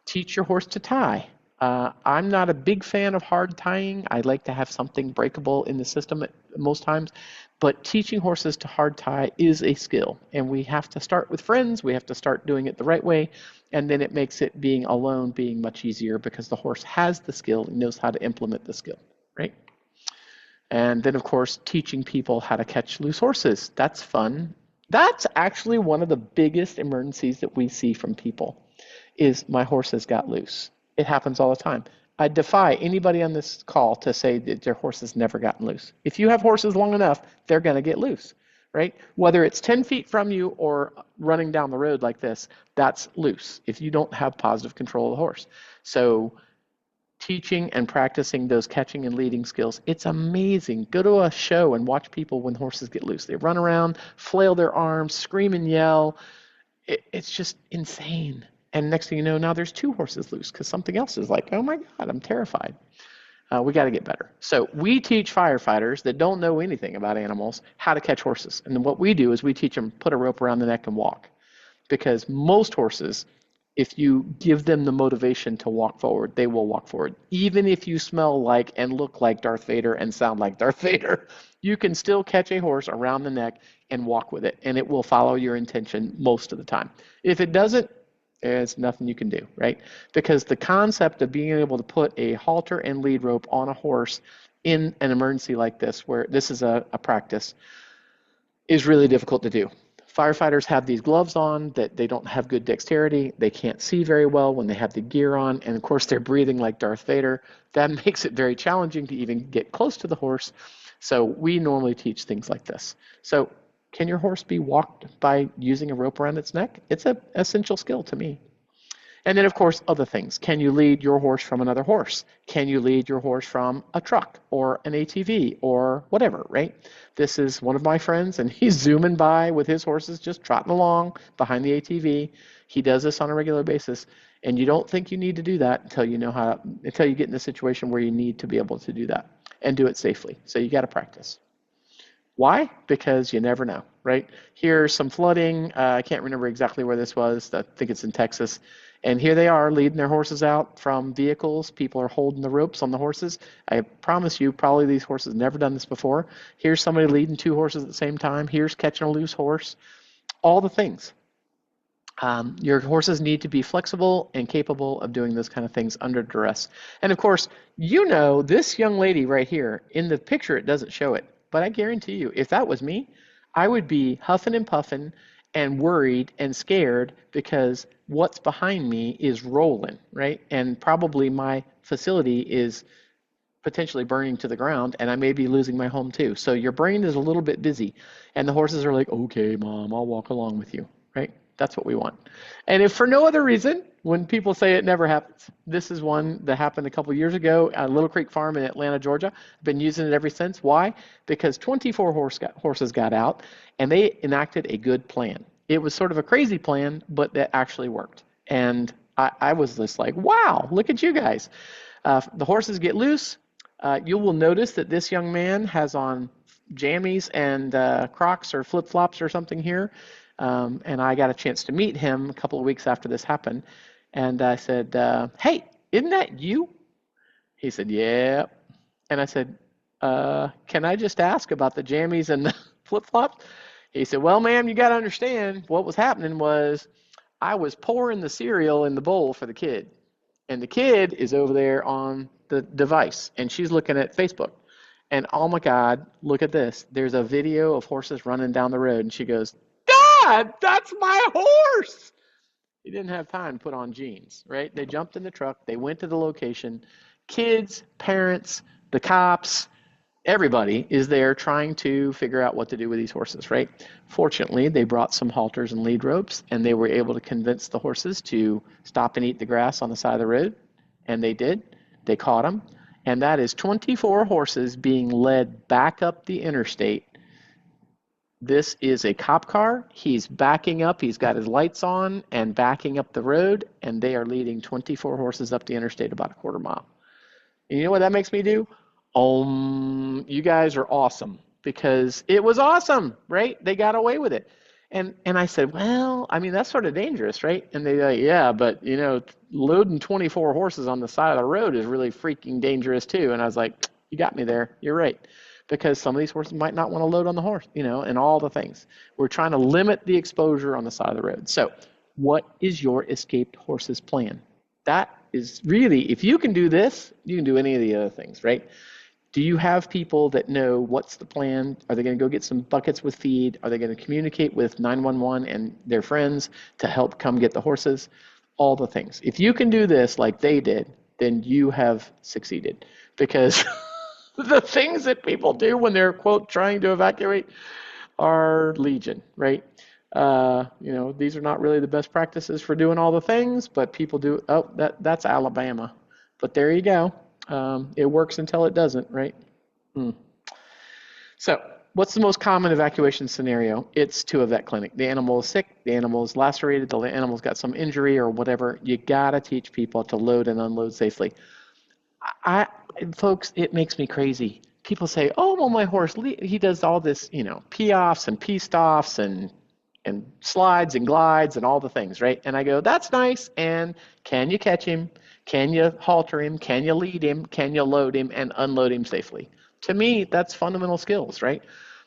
Teach your horse to tie. I'm not a big fan of hard tying. I like to have something breakable in the system most times, but teaching horses to hard tie is a skill, and we have to start with friends. We have to start doing it the right way, and then it makes it being alone being much easier because the horse has the skill and knows how to implement the skill, right? And then, of course, teaching people how to catch loose horses. That's fun. That's actually one of the biggest emergencies that we see from people is my horse has got loose. It happens all the time. I defy anybody on this call to say that their horse has never gotten loose. If you have horses long enough, they're going to get loose, right? Whether it's 10 feet from you or running down the road like this, that's loose if you don't have positive control of the horse. So teaching and practicing those catching and leading skills, it's amazing. Go to a show and watch people when horses get loose. They run around, flail their arms, scream and yell. It's just insane. And next thing you know, now there's 2 horses loose because something else is like, oh my God, I'm terrified. We got to get better. So we teach firefighters that don't know anything about animals how to catch horses. And then what we do is we teach them put a rope around the neck and walk. Because most horses, if you give them the motivation to walk forward, they will walk forward. Even if you smell like and look like Darth Vader and sound like Darth Vader, you can still catch a horse around the neck and walk with it, and it will follow your intention most of the time. If it doesn't, there's nothing you can do, right? Because the concept of being able to put a halter and lead rope on a horse in an emergency like this, where this is a practice, is really difficult to do. Firefighters have these gloves on that they don't have good dexterity. They can't see very well when they have the gear on. And of course, they're breathing like Darth Vader. That makes it very challenging to even get close to the horse. So we normally teach things like this. So can your horse be walked by using a rope around its neck? It's an essential skill to me. And then, of course, other things. Can you lead your horse from another horse? Can you lead your horse from a truck or an ATV or whatever, right? This is one of my friends, and he's zooming by with his horses just trotting along behind the ATV. He does this on a regular basis, and you don't think you need to do that until you get in a situation where you need to be able to do that and do it safely. So you got to practice. Why? Because you never know, right? Here's some flooding. I can't remember exactly where this was. I think it's in Texas. And here they are leading their horses out from vehicles. People are holding the ropes on the horses. I promise you, probably these horses never done this before. Here's somebody leading 2 horses at the same time. Here's catching a loose horse. All the things. Your horses need to be flexible and capable of doing those kind of things under duress. And of course, you know this young lady right here, in the picture it doesn't show it, but I guarantee you, if that was me, I would be huffing and puffing and worried and scared because what's behind me is rolling, right? And probably my facility is potentially burning to the ground, and I may be losing my home too. So your brain is a little bit busy, and the horses are like, okay, Mom, I'll walk along with you, right? That's what we want. And if for no other reason, when people say it never happens, this is one that happened a couple years ago at Little Creek Farm in Atlanta, Georgia. I've been using it ever since. Why? Because 24 horses got out, and they enacted a good plan. It was sort of a crazy plan, but that actually worked. And I was just like, wow, look at you guys. The horses get loose. You will notice that this young man has on jammies and Crocs or flip-flops or something here. And I got a chance to meet him a couple of weeks after this happened. And I said, hey, isn't that you? He said, yeah. And I said, can I just ask about the jammies and the flip-flops? He said, well, ma'am, you got to understand what was happening was I was pouring the cereal in the bowl for the kid. And the kid is over there on the device, and she's looking at Facebook. And oh, my God, look at this. There's a video of horses running down the road, and she goes, Dad, that's my horse. He didn't have time to put on jeans, right? They jumped in the truck. They went to the location. Kids, parents, the cops, everybody is there trying to figure out what to do with these horses, right? Fortunately, they brought some halters and lead ropes, and they were able to convince the horses to stop and eat the grass on the side of the road, and they did. They caught them, and that is 24 horses being led back up the interstate. This is a cop car. He's backing up. He's got his lights on and backing up the road, and they are leading 24 horses up the interstate about a quarter mile. And you know what that makes me do? You guys are awesome, because it was awesome, right? They got away with it. And I said, well, I mean, that's sort of dangerous, right? And they're like, yeah, but loading 24 horses on the side of the road is really freaking dangerous too. And I was like, you got me there. You're right. Because some of these horses might not want to load on the horse, and all the things. We're trying to limit the exposure on the side of the road. So what is your escaped horses plan? That is really, if you can do this, you can do any of the other things, right? Do you have people that know what's the plan? Are they going to go get some buckets with feed? Are they going to communicate with 911 and their friends to help come get the horses? All the things. If you can do this like they did, then you have succeeded. Because the things that people do when they're, quote, trying to evacuate are legion, right? These are not really the best practices for doing all the things, but people do. Oh, that's Alabama. But there you go. It works until it doesn't, right? So what's the most common evacuation scenario? It's to a vet clinic. The animal is sick, the animal is lacerated, the animal's got some injury or whatever. You gotta teach people to load and unload safely. Folks, it makes me crazy. People say, oh, well, my horse, he does all this, pee-offs and pee-stoffs and slides and glides and all the things, right? And I go, that's nice. And can you catch him? Can you halter him? Can you lead him? Can you load him and unload him safely? To me, that's fundamental skills, right?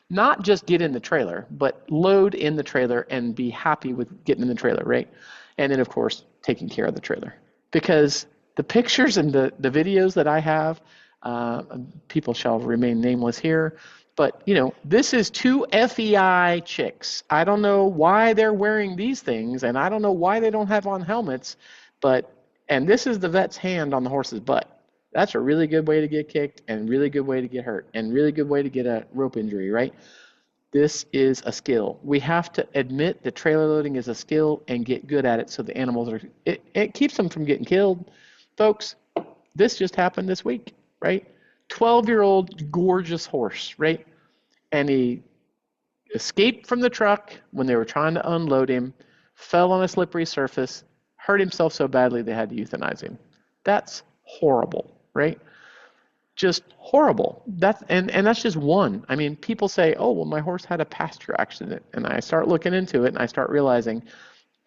Not just get in the trailer, but load in the trailer and be happy with getting in the trailer, right? And then, of course, taking care of the trailer. Because the pictures and the videos that I have, people shall remain nameless here, but, this is 2 FEI chicks. I don't know why they're wearing these things, and I don't know why they don't have on helmets, and this is the vet's hand on the horse's butt. That's a really good way to get kicked and really good way to get hurt and really good way to get a rope injury, right? This is a skill. We have to admit that trailer loading is a skill and get good at it so the animals it keeps them from getting killed. Folks, this just happened this week, right? 12-year-old gorgeous horse, right? And he escaped from the truck when they were trying to unload him, fell on a slippery surface, hurt himself so badly they had to euthanize him. That's horrible, right? Just horrible. And that's just one. I mean, people say, oh, well, my horse had a pasture accident. And I start looking into it and I start realizing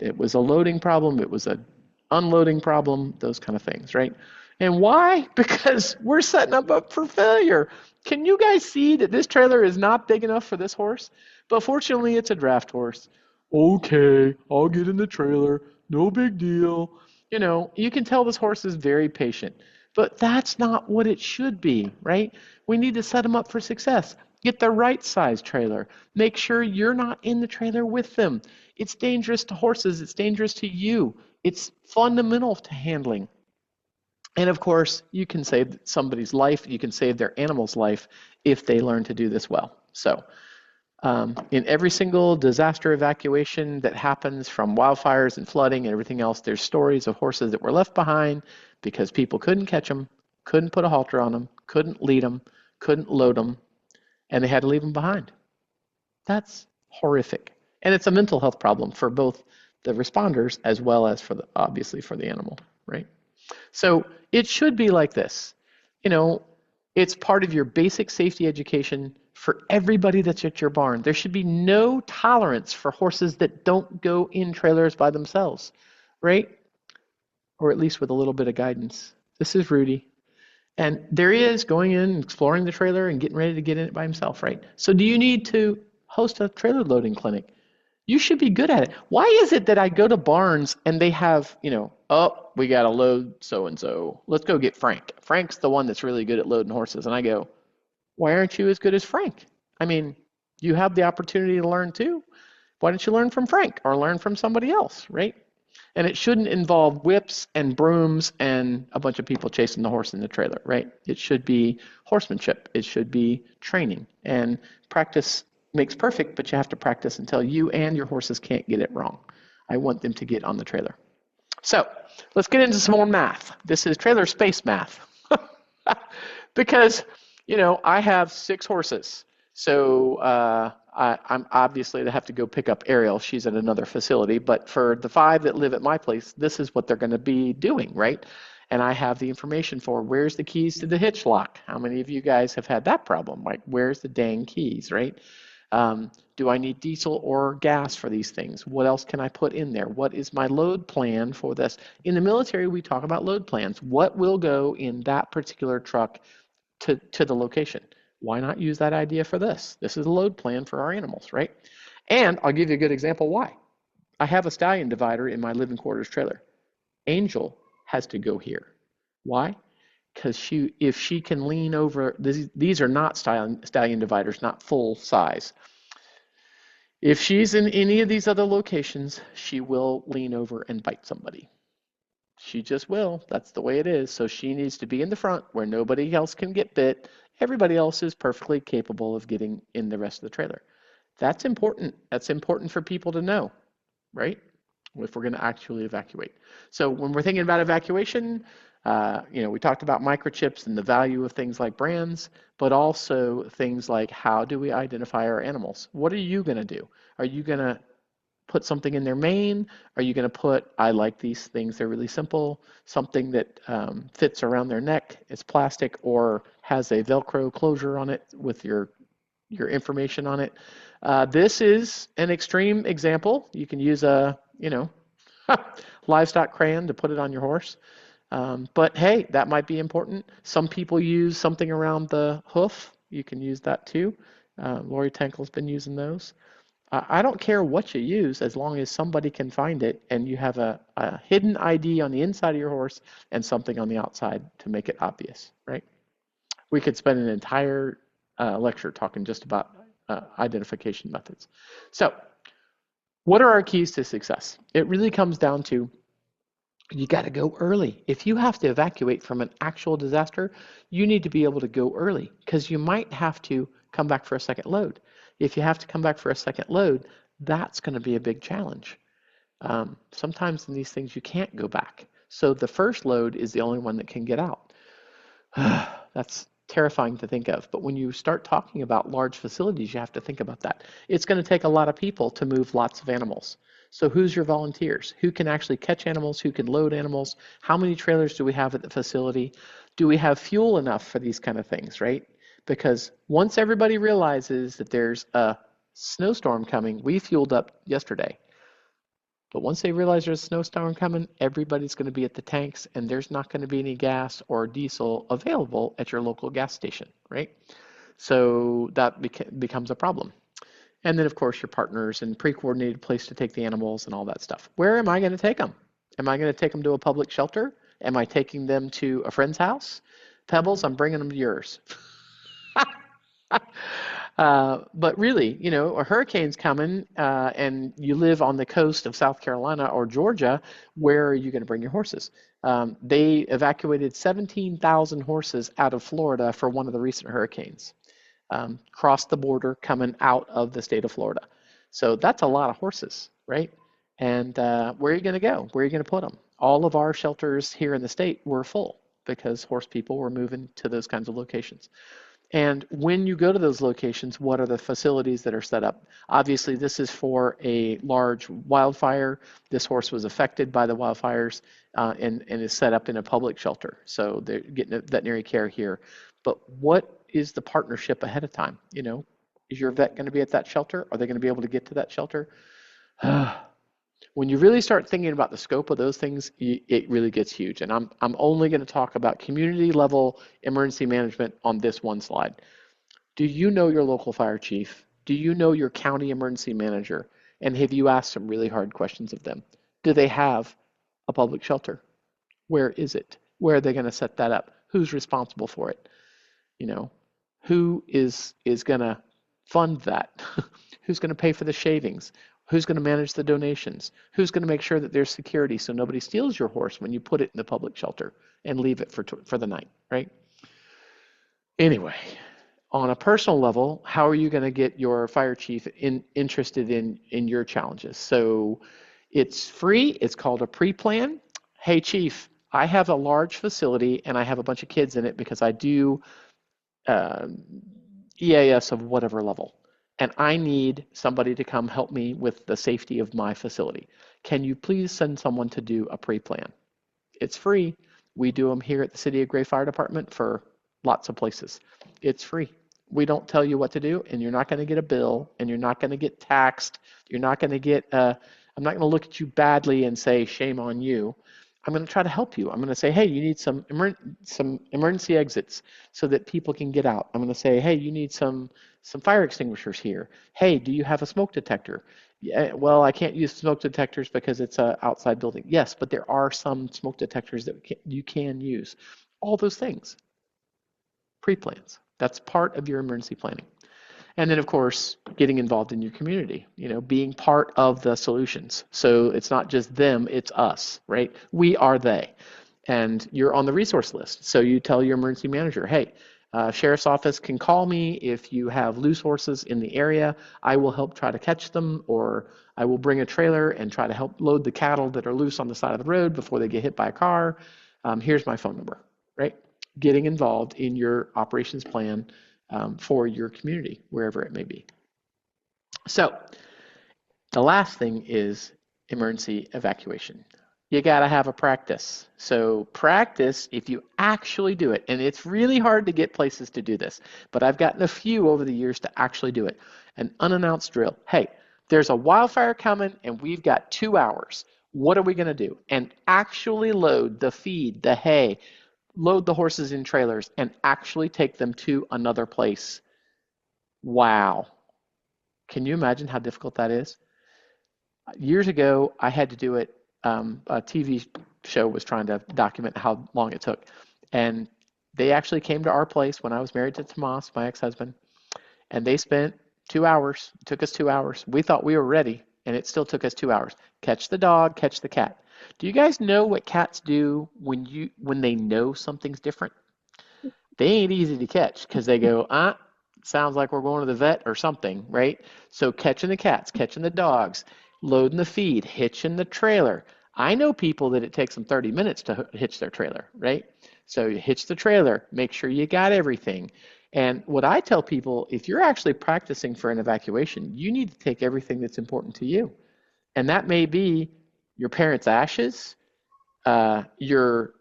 it was a loading problem, it was an unloading problem, those kind of things, right? And why? Because we're setting up for failure. Can you guys see that this trailer is not big enough for this horse? But fortunately, it's a draft horse. Okay, I'll get in the trailer. No big deal. You can tell this horse is very patient. But that's not what it should be, right? We need to set them up for success. Get the right size trailer. Make sure you're not in the trailer with them. It's dangerous to horses. It's dangerous to you. It's fundamental to handling. And of course, you can save somebody's life. You can save their animal's life if they learn to do this well. So in every single disaster evacuation that happens from wildfires and flooding and everything else, there's stories of horses that were left behind because people couldn't catch them, couldn't put a halter on them, couldn't lead them, couldn't load them, and they had to leave them behind. That's horrific. And it's a mental health problem for both the responders as well as obviously for the animal, right? So it should be like this. It's part of your basic safety education for everybody that's at your barn. There should be no tolerance for horses that don't go in trailers by themselves, right? Or at least with a little bit of guidance. This is Rudy. And there he is going in, exploring the trailer and getting ready to get in it by himself, right? So do you need to host a trailer loading clinic? You should be good at it. Why is it that I go to barns and they have, oh, we got to load so-and-so. Let's go get Frank. Frank's the one that's really good at loading horses. And I go, why aren't you as good as Frank? I mean, you have the opportunity to learn too. Why don't you learn from Frank or learn from somebody else, right? And it shouldn't involve whips and brooms and a bunch of people chasing the horse in the trailer, right? It should be horsemanship. It should be training. And practice makes perfect, but you have to practice until you and your horses can't get it wrong. I want them to get on the trailer. So let's get into some more math. This is trailer space math. Because, I have 6 horses. So I'm obviously to have to go pick up Ariel. She's at another facility. But for the 5 that live at my place, this is what they're going to be doing, right? And I have the information for where's the keys to the hitch lock. How many of you guys have had that problem? Like, where's the dang keys, right? Do I need diesel or gas for these things? What else can I put in there? What is my load plan for this? In the military, we talk about load plans. What will go in that particular truck to the location? Why not use that idea for this? This is a load plan for our animals, right? And I'll give you a good example why. I have a stallion divider in my living quarters trailer. Angel has to go here. Why? Because if she can lean over, these are not stallion dividers, not full size. If she's in any of these other locations, she will lean over and bite somebody. She just will. That's the way it is. So she needs to be in the front where nobody else can get bit. Everybody else is perfectly capable of getting in the rest of the trailer. That's important. That's important for people to know, right? If we're going to actually evacuate. So when we're thinking about evacuation, we talked about microchips and the value of things like brands, but also things like how do we identify our animals? What are you going to do? Are you going to put something in their mane? Are you going to put, I like these things, they're really simple, something that fits around their neck, it's plastic, or has a Velcro closure on it with your information on it? This is an extreme example. You can use a, livestock crayon to put it on your horse. But hey, that might be important. Some people use something around the hoof. You can use that too. Lori Tankle's been using those. I don't care what you use as long as somebody can find it and you have a hidden ID on the inside of your horse and something on the outside to make it obvious, right? We could spend an entire lecture talking just about identification methods. So what are our keys to success? It really comes down to you got to go early. If you have to evacuate from an actual disaster, you need to be able to go early because you might have to come back for a second load. If you have to come back for a second load, that's going to be a big challenge. Sometimes in these things you can't go back. So the first load is the only one that can get out. That's terrifying to think of. But when you start talking about large facilities, you have to think about that. It's going to take a lot of people to move lots of animals. So who's your volunteers? Who can actually catch animals? Who can load animals? How many trailers do we have at the facility? Do we have fuel enough for these kind of things, right? Because once everybody realizes that there's a snowstorm coming, we fueled up yesterday. But once they realize there's a snowstorm coming, everybody's going to be at the tanks and there's not going to be any gas or diesel available at your local gas station, right? So that becomes a problem. And then, of course, your partners and pre-coordinated place to take the animals and all that stuff. Where am I going to take them? Am I going to take them to a public shelter? Am I taking them to a friend's house? Pebbles, I'm bringing them to yours. But really, a hurricane's coming and you live on the coast of South Carolina or Georgia, where are you going to bring your horses? They evacuated 17,000 horses out of Florida for one of the recent hurricanes. Crossed the border coming out of the state of Florida. So that's a lot of horses, right? And where are you going to go? Where are you going to put them? All of our shelters here in the state were full because horse people were moving to those kinds of locations. And when you go to those locations, what are the facilities that are set up? Obviously, this is for a large wildfire. This horse was affected by the wildfires and is set up in a public shelter. So they're getting veterinary care here. But what is the partnership ahead of time? Is your vet going to be at that shelter? Are they going to be able to get to that shelter? When you really start thinking about the scope of those things, it really gets huge. And I'm only going to talk about community level emergency management on this one slide. Do you know your local fire chief? Do you know your county emergency manager? And have you asked some really hard questions of them? Do they have a public shelter? Where is it? Where are they going to set that up? Who's responsible for it? Who is going to fund that? Who's going to pay for the shavings? Who's going to manage the donations? Who's going to make sure that there's security so nobody steals your horse when you put it in the public shelter and leave it for the night, right? Anyway, on a personal level, how are you going to get your fire chief interested in your challenges? So it's free. It's called a pre-plan. Hey, chief, I have a large facility and I have a bunch of kids in it because I do EAS of whatever level. And I need somebody to come help me with the safety of my facility. Can you please send someone to do a pre-plan? It's free. We do them here at the City of Gray Fire Department for lots of places. It's free. we don't tell you what to do, and you're not going to get a bill, and you're not going to get taxed. You're not going to get, I'm not going to look at you badly and say, shame on you. I'm going to try to help you. I'm going to say, hey, you need some emergency exits so that people can get out. I'm going to say, hey, you need some fire extinguishers here. Hey, do you have a smoke detector? Yeah, well, I can't use smoke detectors because it's an outside building. Yes, but there are some smoke detectors that you can use. All those things. Pre-plans. That's part of your emergency planning. And then, of course, getting involved in your community, being part of the solutions. So it's not just them, it's us, right? We are they. And you're on the resource list. So you tell your emergency manager, hey, sheriff's office can call me if you have loose horses in the area. I will help try to catch them, or I will bring a trailer and try to help load the cattle that are loose on the side of the road before they get hit by a car. Here's my phone number, right? Getting involved in your operations plan for your community, wherever it may be. So the last thing is emergency evacuation. You got to have a practice. So practice if you actually do it. And it's really hard to get places to do this, but I've gotten a few over the years to actually do it. An unannounced drill. Hey, there's a wildfire coming and we've got 2 hours. What are we going to do? And actually load the feed, the hay, load the horses in trailers, and actually take them to another place. Wow. Can you imagine how difficult that is? Years ago, I had to do it. A TV show was trying to document how long it took. And they actually came to our place when I was married to Tomas, my ex-husband, and they spent 2 hours. It took us 2 hours. We thought we were ready, and it still took us 2 hours. Catch the dog, catch the cat. Do you guys know what cats do when they know something's different? They ain't easy to catch because they go, sounds like we're going to the vet or something, right? So catching the cats, catching the dogs, loading the feed, hitching the trailer. I know people that it takes them 30 minutes to hitch their trailer, right? So you hitch the trailer, make sure you got everything. And what I tell people, if you're actually practicing for an evacuation, you need to take everything that's important to you. And that may be your parents' ashes, your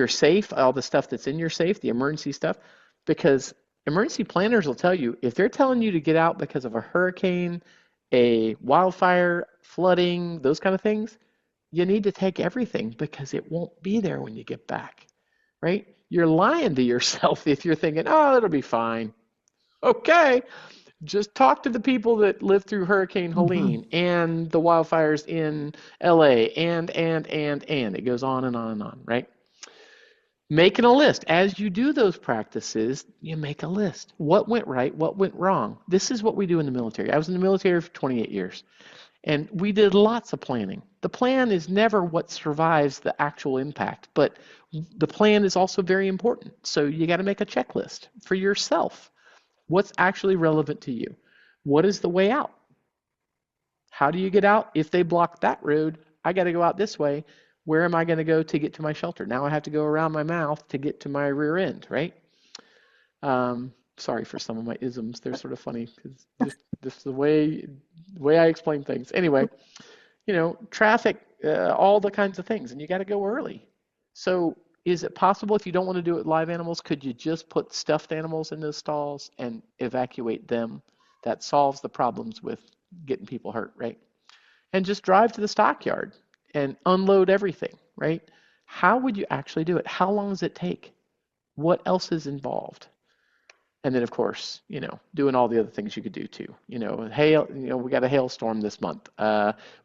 safe, all the stuff that's in your safe, the emergency stuff, because emergency planners will tell you if they're telling you to get out because of a hurricane, a wildfire, flooding, those kind of things, you need to take everything because it won't be there when you get back, right? You're lying to yourself if you're thinking, oh, it'll be fine. Okay, just talk to the people that lived through Hurricane Helene and the wildfires in LA and it goes on and on and on, right? Making a list. As you do those practices, you make a list. What went right? What went wrong? This is what we do in the military. I was in the military for 28 years, and we did lots of planning. The plan is never what survives the actual impact, but the plan is also very important. So you got to make a checklist for yourself. What's actually relevant to you? What is the way out? How do you get out? If they block that road, I got to go out this way. Where am I going to go to get to my shelter? Now I have to go around my mouth to get to my rear end, right? Sorry for some of my isms. They're sort of funny because just the way I explain things. Anyway, traffic, all the kinds of things, and you got to go early. So is it possible if you don't want to do it with live animals, could you just put stuffed animals in those stalls and evacuate them? That solves the problems with getting people hurt, right? And just drive to the stockyard and unload everything, right? How would you actually do it? How long does it take? What else is involved? And then, of course, doing all the other things you could do too. Hail, we got a hailstorm this month.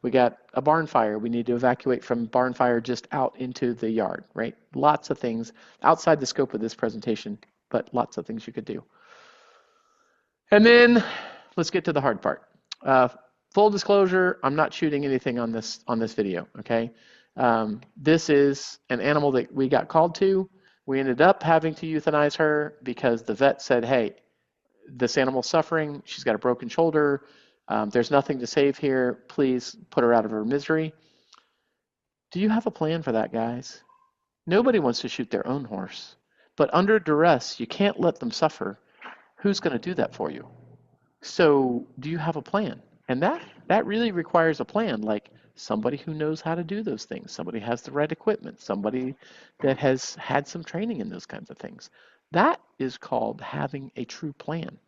We got a barn fire. We need to evacuate from barn fire just out into the yard, right? Lots of things outside the scope of this presentation, but lots of things you could do. And then let's get to the hard part. Full disclosure, I'm not shooting anything on this video, okay? This is an animal that we got called to. We ended up having to euthanize her because the vet said, hey, this animal's suffering. She's got a broken shoulder. There's nothing to save here. Please put her out of her misery. Do you have a plan for that, guys? Nobody wants to shoot their own horse. But under duress, you can't let them suffer. Who's going to do that for you? So do you have a plan? And that really requires a plan, like somebody who knows how to do those things, somebody has the right equipment, somebody that has had some training in those kinds of things. That is called having a true plan.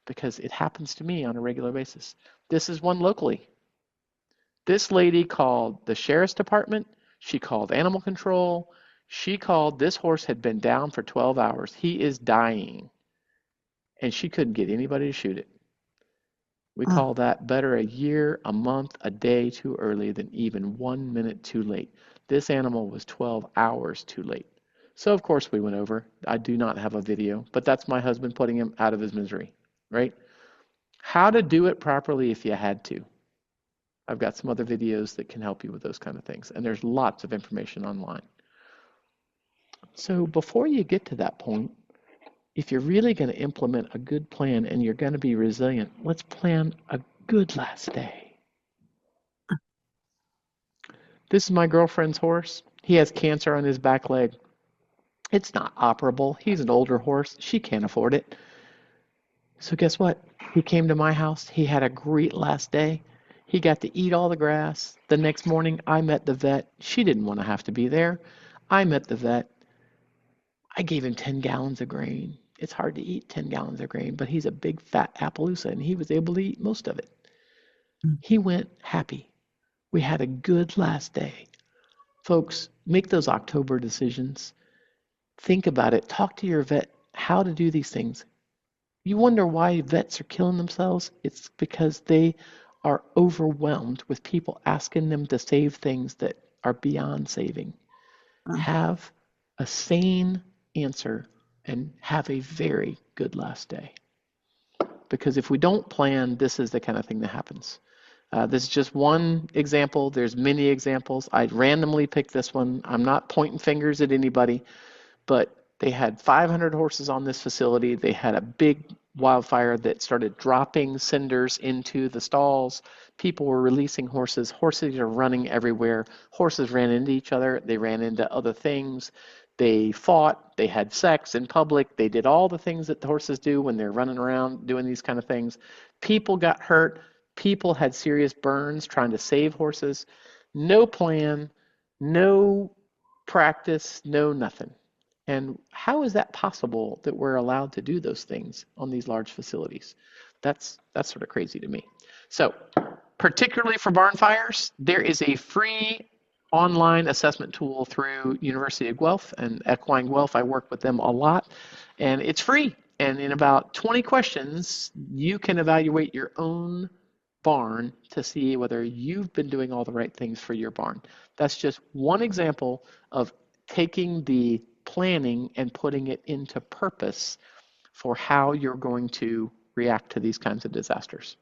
because it happens to me on a regular basis. This is one locally. This lady called the sheriff's department. She called animal control. She called, this horse had been down for 12 hours. He is dying. And she couldn't get anybody to shoot it. We call that better a year, a month, a day too early than even 1 minute too late. This animal was 12 hours too late. So of course we went over. I do not have a video, but that's my husband putting him out of his misery, right? How to do it properly if you had to. I've got some other videos that can help you with those kind of things, and there's lots of information online. So before you get to that point, if you're really going to implement a good plan and you're going to be resilient, let's plan a good last day. This is my girlfriend's horse. He has cancer on his back leg. It's not operable. He's an older horse. She can't afford it. So guess what? He came to my house. He had a great last day. He got to eat all the grass. The next morning, I met the vet. She didn't want to have to be there. I met the vet. I gave him 10 gallons of grain. It's hard to eat 10 gallons of grain, but he's a big fat Appaloosa, and he was able to eat most of it. He went happy. We had a good last day. Folks, make those October decisions. Think about it. Talk to your vet how to do these things. You wonder why vets are killing themselves? It's because they are overwhelmed with people asking them to save things that are beyond saving. Have a sane answer and have a very good last day. Because if we don't plan, this is the kind of thing that happens. This is just one example. There's many examples. I randomly picked this one. I'm not pointing fingers at anybody, but they had 500 horses on this facility. They had a big wildfire that started dropping cinders into the stalls. People were releasing horses. Horses are running everywhere. Horses ran into each other. They ran into other things. They fought. They had sex in public. They did all the things that the horses do when they're running around doing these kind of things. People got hurt. People had serious burns trying to save horses. No plan, no practice, no nothing. And how is that possible that we're allowed to do those things on these large facilities? That's sort of crazy to me. So particularly for barn fires, there is a free online assessment tool through University of Guelph and Equine Guelph. I work with them a lot, and it's free. And in about 20 questions, you can evaluate your own barn to see whether you've been doing all the right things for your barn. That's just one example of taking the planning and putting it into purpose for how you're going to react to these kinds of disasters.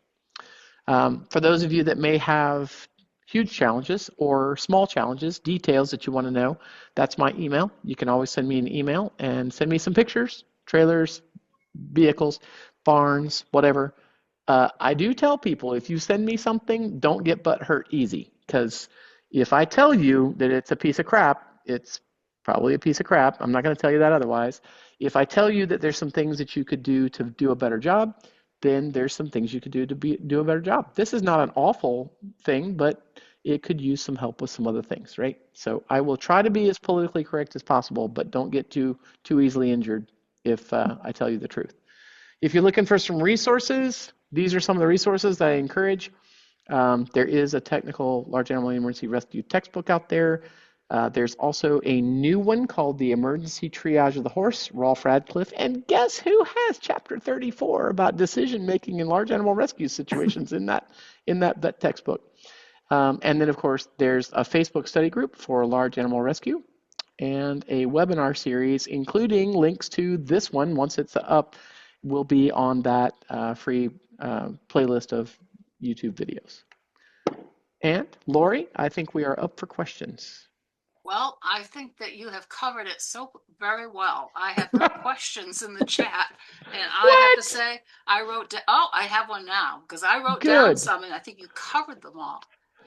For those of you that may have huge challenges or small challenges, details that you want to know, that's my email. You can always send me an email and send me some pictures, trailers, vehicles, barns, whatever. I do tell people, if you send me something, don't get butt hurt easy, because if I tell you that it's a piece of crap, it's probably a piece of crap. I'm not going to tell you that otherwise. If I tell you that there's some things that you could do to do a better job, then there's some things you could do to do a better job. This is not an awful thing, but it could use some help with some other things, right? So I will try to be as politically correct as possible, but don't get too easily injured if I tell you the truth. If you're looking for some resources, these are some of the resources that I encourage. There is a technical large animal emergency rescue textbook out there. There's also a new one called The Emergency Triage of the Horse, Rolf Radcliffe. And guess who has chapter 34 about decision making in large animal rescue situations in that vet textbook. And then, of course, there's a Facebook study group for large animal rescue and a webinar series, including links to this one. Once it's up, will be on that free playlist of YouTube videos. And Lori, I think we are up for questions. Well, I think that you have covered it so very well. I have no questions in the chat, and I have to say, I wrote down, oh, I have one now, because I wrote down some, and I think you covered them all.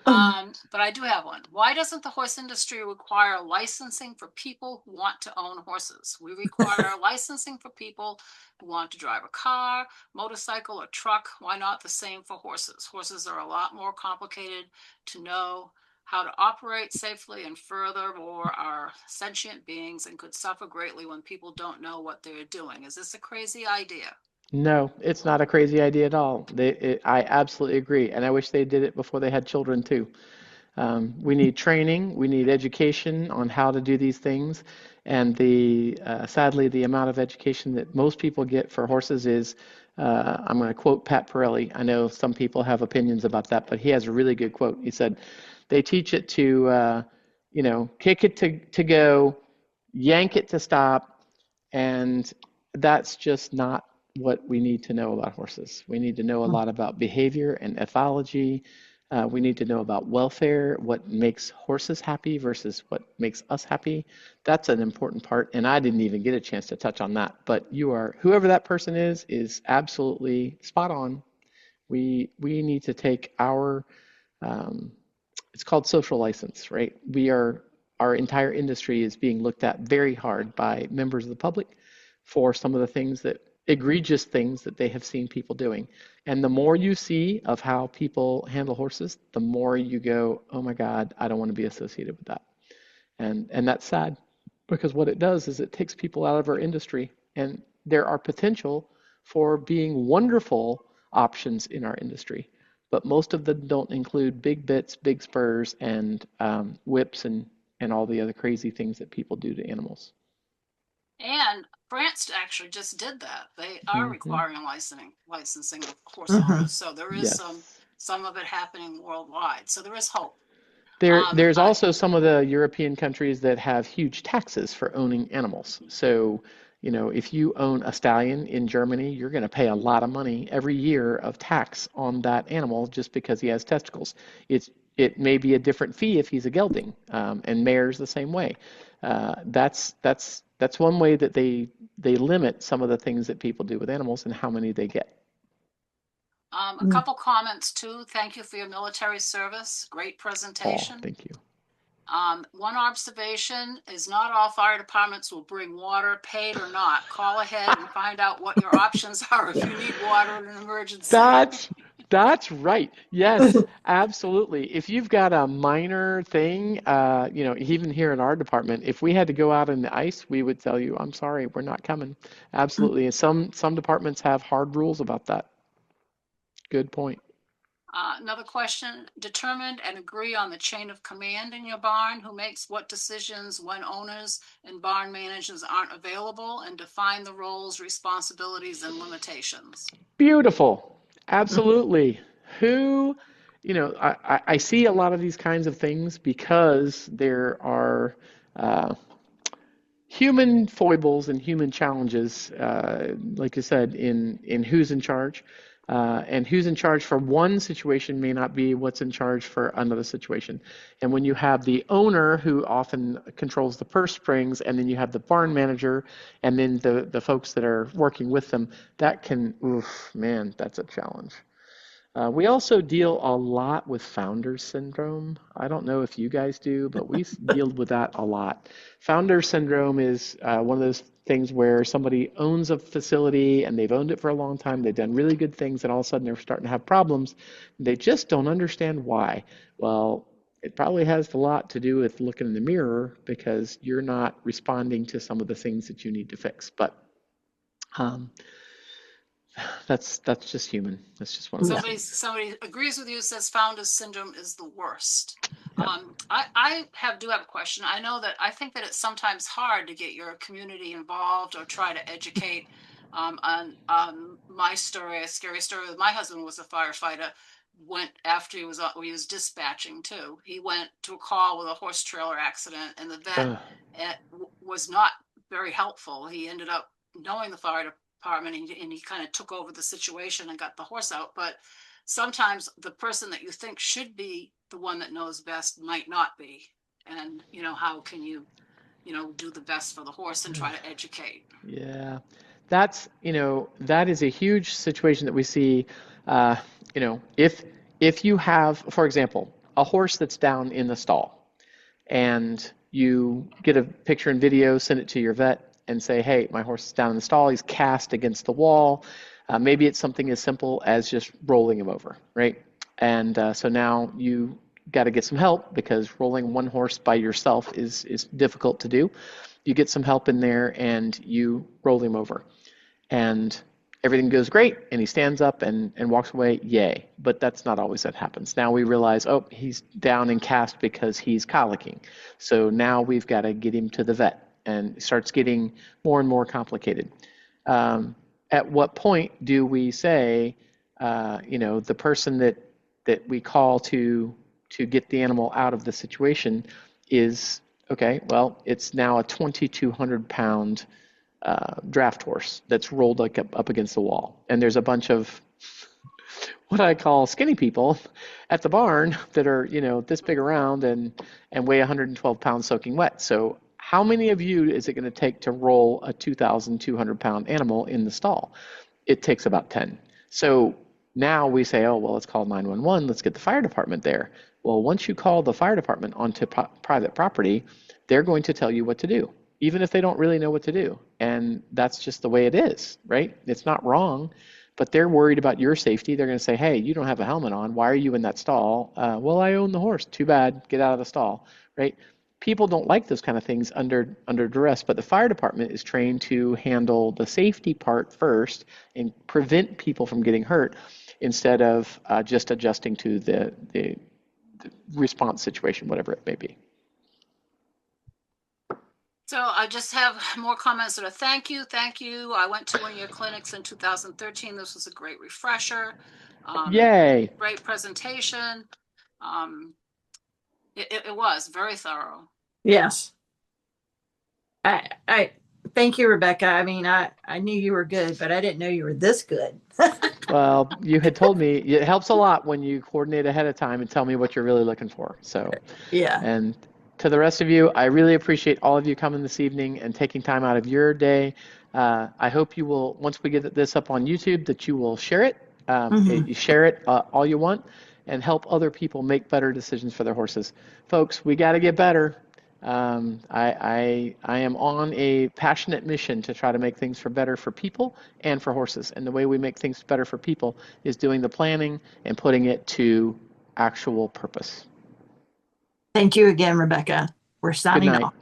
But I do have one. Why doesn't the horse industry require licensing for people who want to own horses? We require licensing for people who want to drive a car, motorcycle, or truck. Why not the same for horses? Horses are a lot more complicated to know how to operate safely, and furthermore are sentient beings and could suffer greatly when people don't know what they're doing. Is this a crazy idea? No, it's not a crazy idea at all. I absolutely agree, and I wish they did it before they had children too. We need training, we need education on how to do these things, and sadly the amount of education that most people get for horses is, I'm going to quote Pat Pirelli. I know some people have opinions about that, but he has a really good quote. He said, "They teach it to, kick it to go, yank it to stop, and that's just not what we need to know about horses. We need to know a lot about behavior and ethology. We need to know about welfare, what makes horses happy versus what makes us happy. That's an important part, and I didn't even get a chance to touch on that. But whoever that person is absolutely spot on. We need to take um, it's called social license, right? Our entire industry is being looked at very hard by members of the public for some of the egregious things that they have seen people doing. And the more you see of how people handle horses, the more you go, oh my God, I don't want to be associated with that. And that's sad, because what it does is it takes people out of our industry, and there are potential for being wonderful options in our industry, but most of them don't include big bits, big spurs, and whips, and all the other crazy things that people do to animals. And France actually just did that. They are Mm-hmm. requiring licensing of horse Mm-hmm. owners. So there is Yes. some of it happening worldwide. So there is hope. There's I also some of the European countries that have huge taxes for owning animals. So, if you own a stallion in Germany, you're going to pay a lot of money every year of tax on that animal just because he has testicles. It may be a different fee if he's a gelding, and mares the same way. That's one way that they limit some of the things that people do with animals and how many they get. a couple comments too. Thank you for your military service. Great Oh, presentation. thank you. One observation is not all fire departments will bring water, paid or not. Call ahead and find out what your options are if you need water in an emergency. That's right. Yes, absolutely. If you've got a minor thing, even here in our department, if we had to go out in the ice, we would tell you, I'm sorry, we're not coming. Absolutely. And some departments have hard rules about that. Good point. Another question, determine and agree on the chain of command in your barn, who makes what decisions when owners and barn managers aren't available, and define the roles, responsibilities, and limitations. Beautiful. Absolutely. Who, I see a lot of these kinds of things because there are human foibles and human challenges, like you said, in who's in charge. And who's in charge for one situation may not be what's in charge for another situation. And when you have the owner who often controls the purse strings, and then you have the barn manager, and then the folks that are working with them, that can, oof, man, that's a challenge. We also deal a lot with founder syndrome. I don't know if you guys do, but we deal with that a lot. Founder syndrome is one of those things where somebody owns a facility and they've owned it for a long time. They've done really good things, and all of a sudden they're starting to have problems. They just don't understand why. Well, it probably has a lot to do with looking in the mirror because you're not responding to some of the things that you need to fix. But that's just human. That's just one of those things. Somebody agrees with you, says founder syndrome is the worst. Yeah. I do have a question. I think that it's sometimes hard to get your community involved or try to educate. On my story, a scary story with my husband was a firefighter. Went after he was dispatching too. He went to a call with a horse trailer accident, and the vet was not very helpful. He ended up knowing the fire department, and he kind of took over the situation and got the horse out. But sometimes the person that you think should be the one that knows best might not be. And how can you do the best for the horse and try to educate? Yeah, that is a huge situation that we see. If you have, for example, a horse that's down in the stall, and you get a picture and video, send it to your vet, and say, hey, my horse is down in the stall. He's cast against the wall. Maybe it's something as simple as just rolling him over, right? And so now you got to get some help because rolling one horse by yourself is difficult to do. You get some help in there and you roll him over. And everything goes great, and he stands up and walks away, yay. But that's not always that happens. Now we realize, oh, he's down and cast because he's colicking. So now we've got to get him to the vet, and it starts getting more and more complicated. At what point do we say, the person that we call to get the animal out of the situation is, okay, well, it's now a 2,200 pound draft horse that's rolled like up against the wall. And there's a bunch of what I call skinny people at the barn that are, this big around and weigh 112 pounds soaking wet. So how many of you is it going to take to roll a 2,200 pound animal in the stall? It takes about 10. So now we say, oh, well, let's call 911. Let's get the fire department there. Well, once you call the fire department onto private property, they're going to tell you what to do, even if they don't really know what to do. And that's just the way it is, right? It's not wrong, but they're worried about your safety. They're going to say, hey, you don't have a helmet on. Why are you in that stall? Well, I own the horse. Too bad. Get out of the stall, right? People don't like those kind of things under duress, but the fire department is trained to handle the safety part first and prevent people from getting hurt instead of just adjusting to the response situation, whatever it may be. So I just have more comments that are thank you. I went to one of your clinics in 2013. This was a great refresher. Yay. Great presentation. It was very thorough. Yes. I thank you, Rebecca. I mean, I knew you were good, but I didn't know you were this good. Well, you had told me it helps a lot when you coordinate ahead of time and tell me what you're really looking for. So, yeah. And to the rest of you, I really appreciate all of you coming this evening and taking time out of your day. I hope you will, once we get this up on YouTube, that you will share it. You share it all you want and help other people make better decisions for their horses. Folks, we got to get better. I am on a passionate mission to try to make things better for people and for horses. And the way we make things better for people is doing the planning and putting it to actual purpose. Thank you again, Rebecca. We're signing off.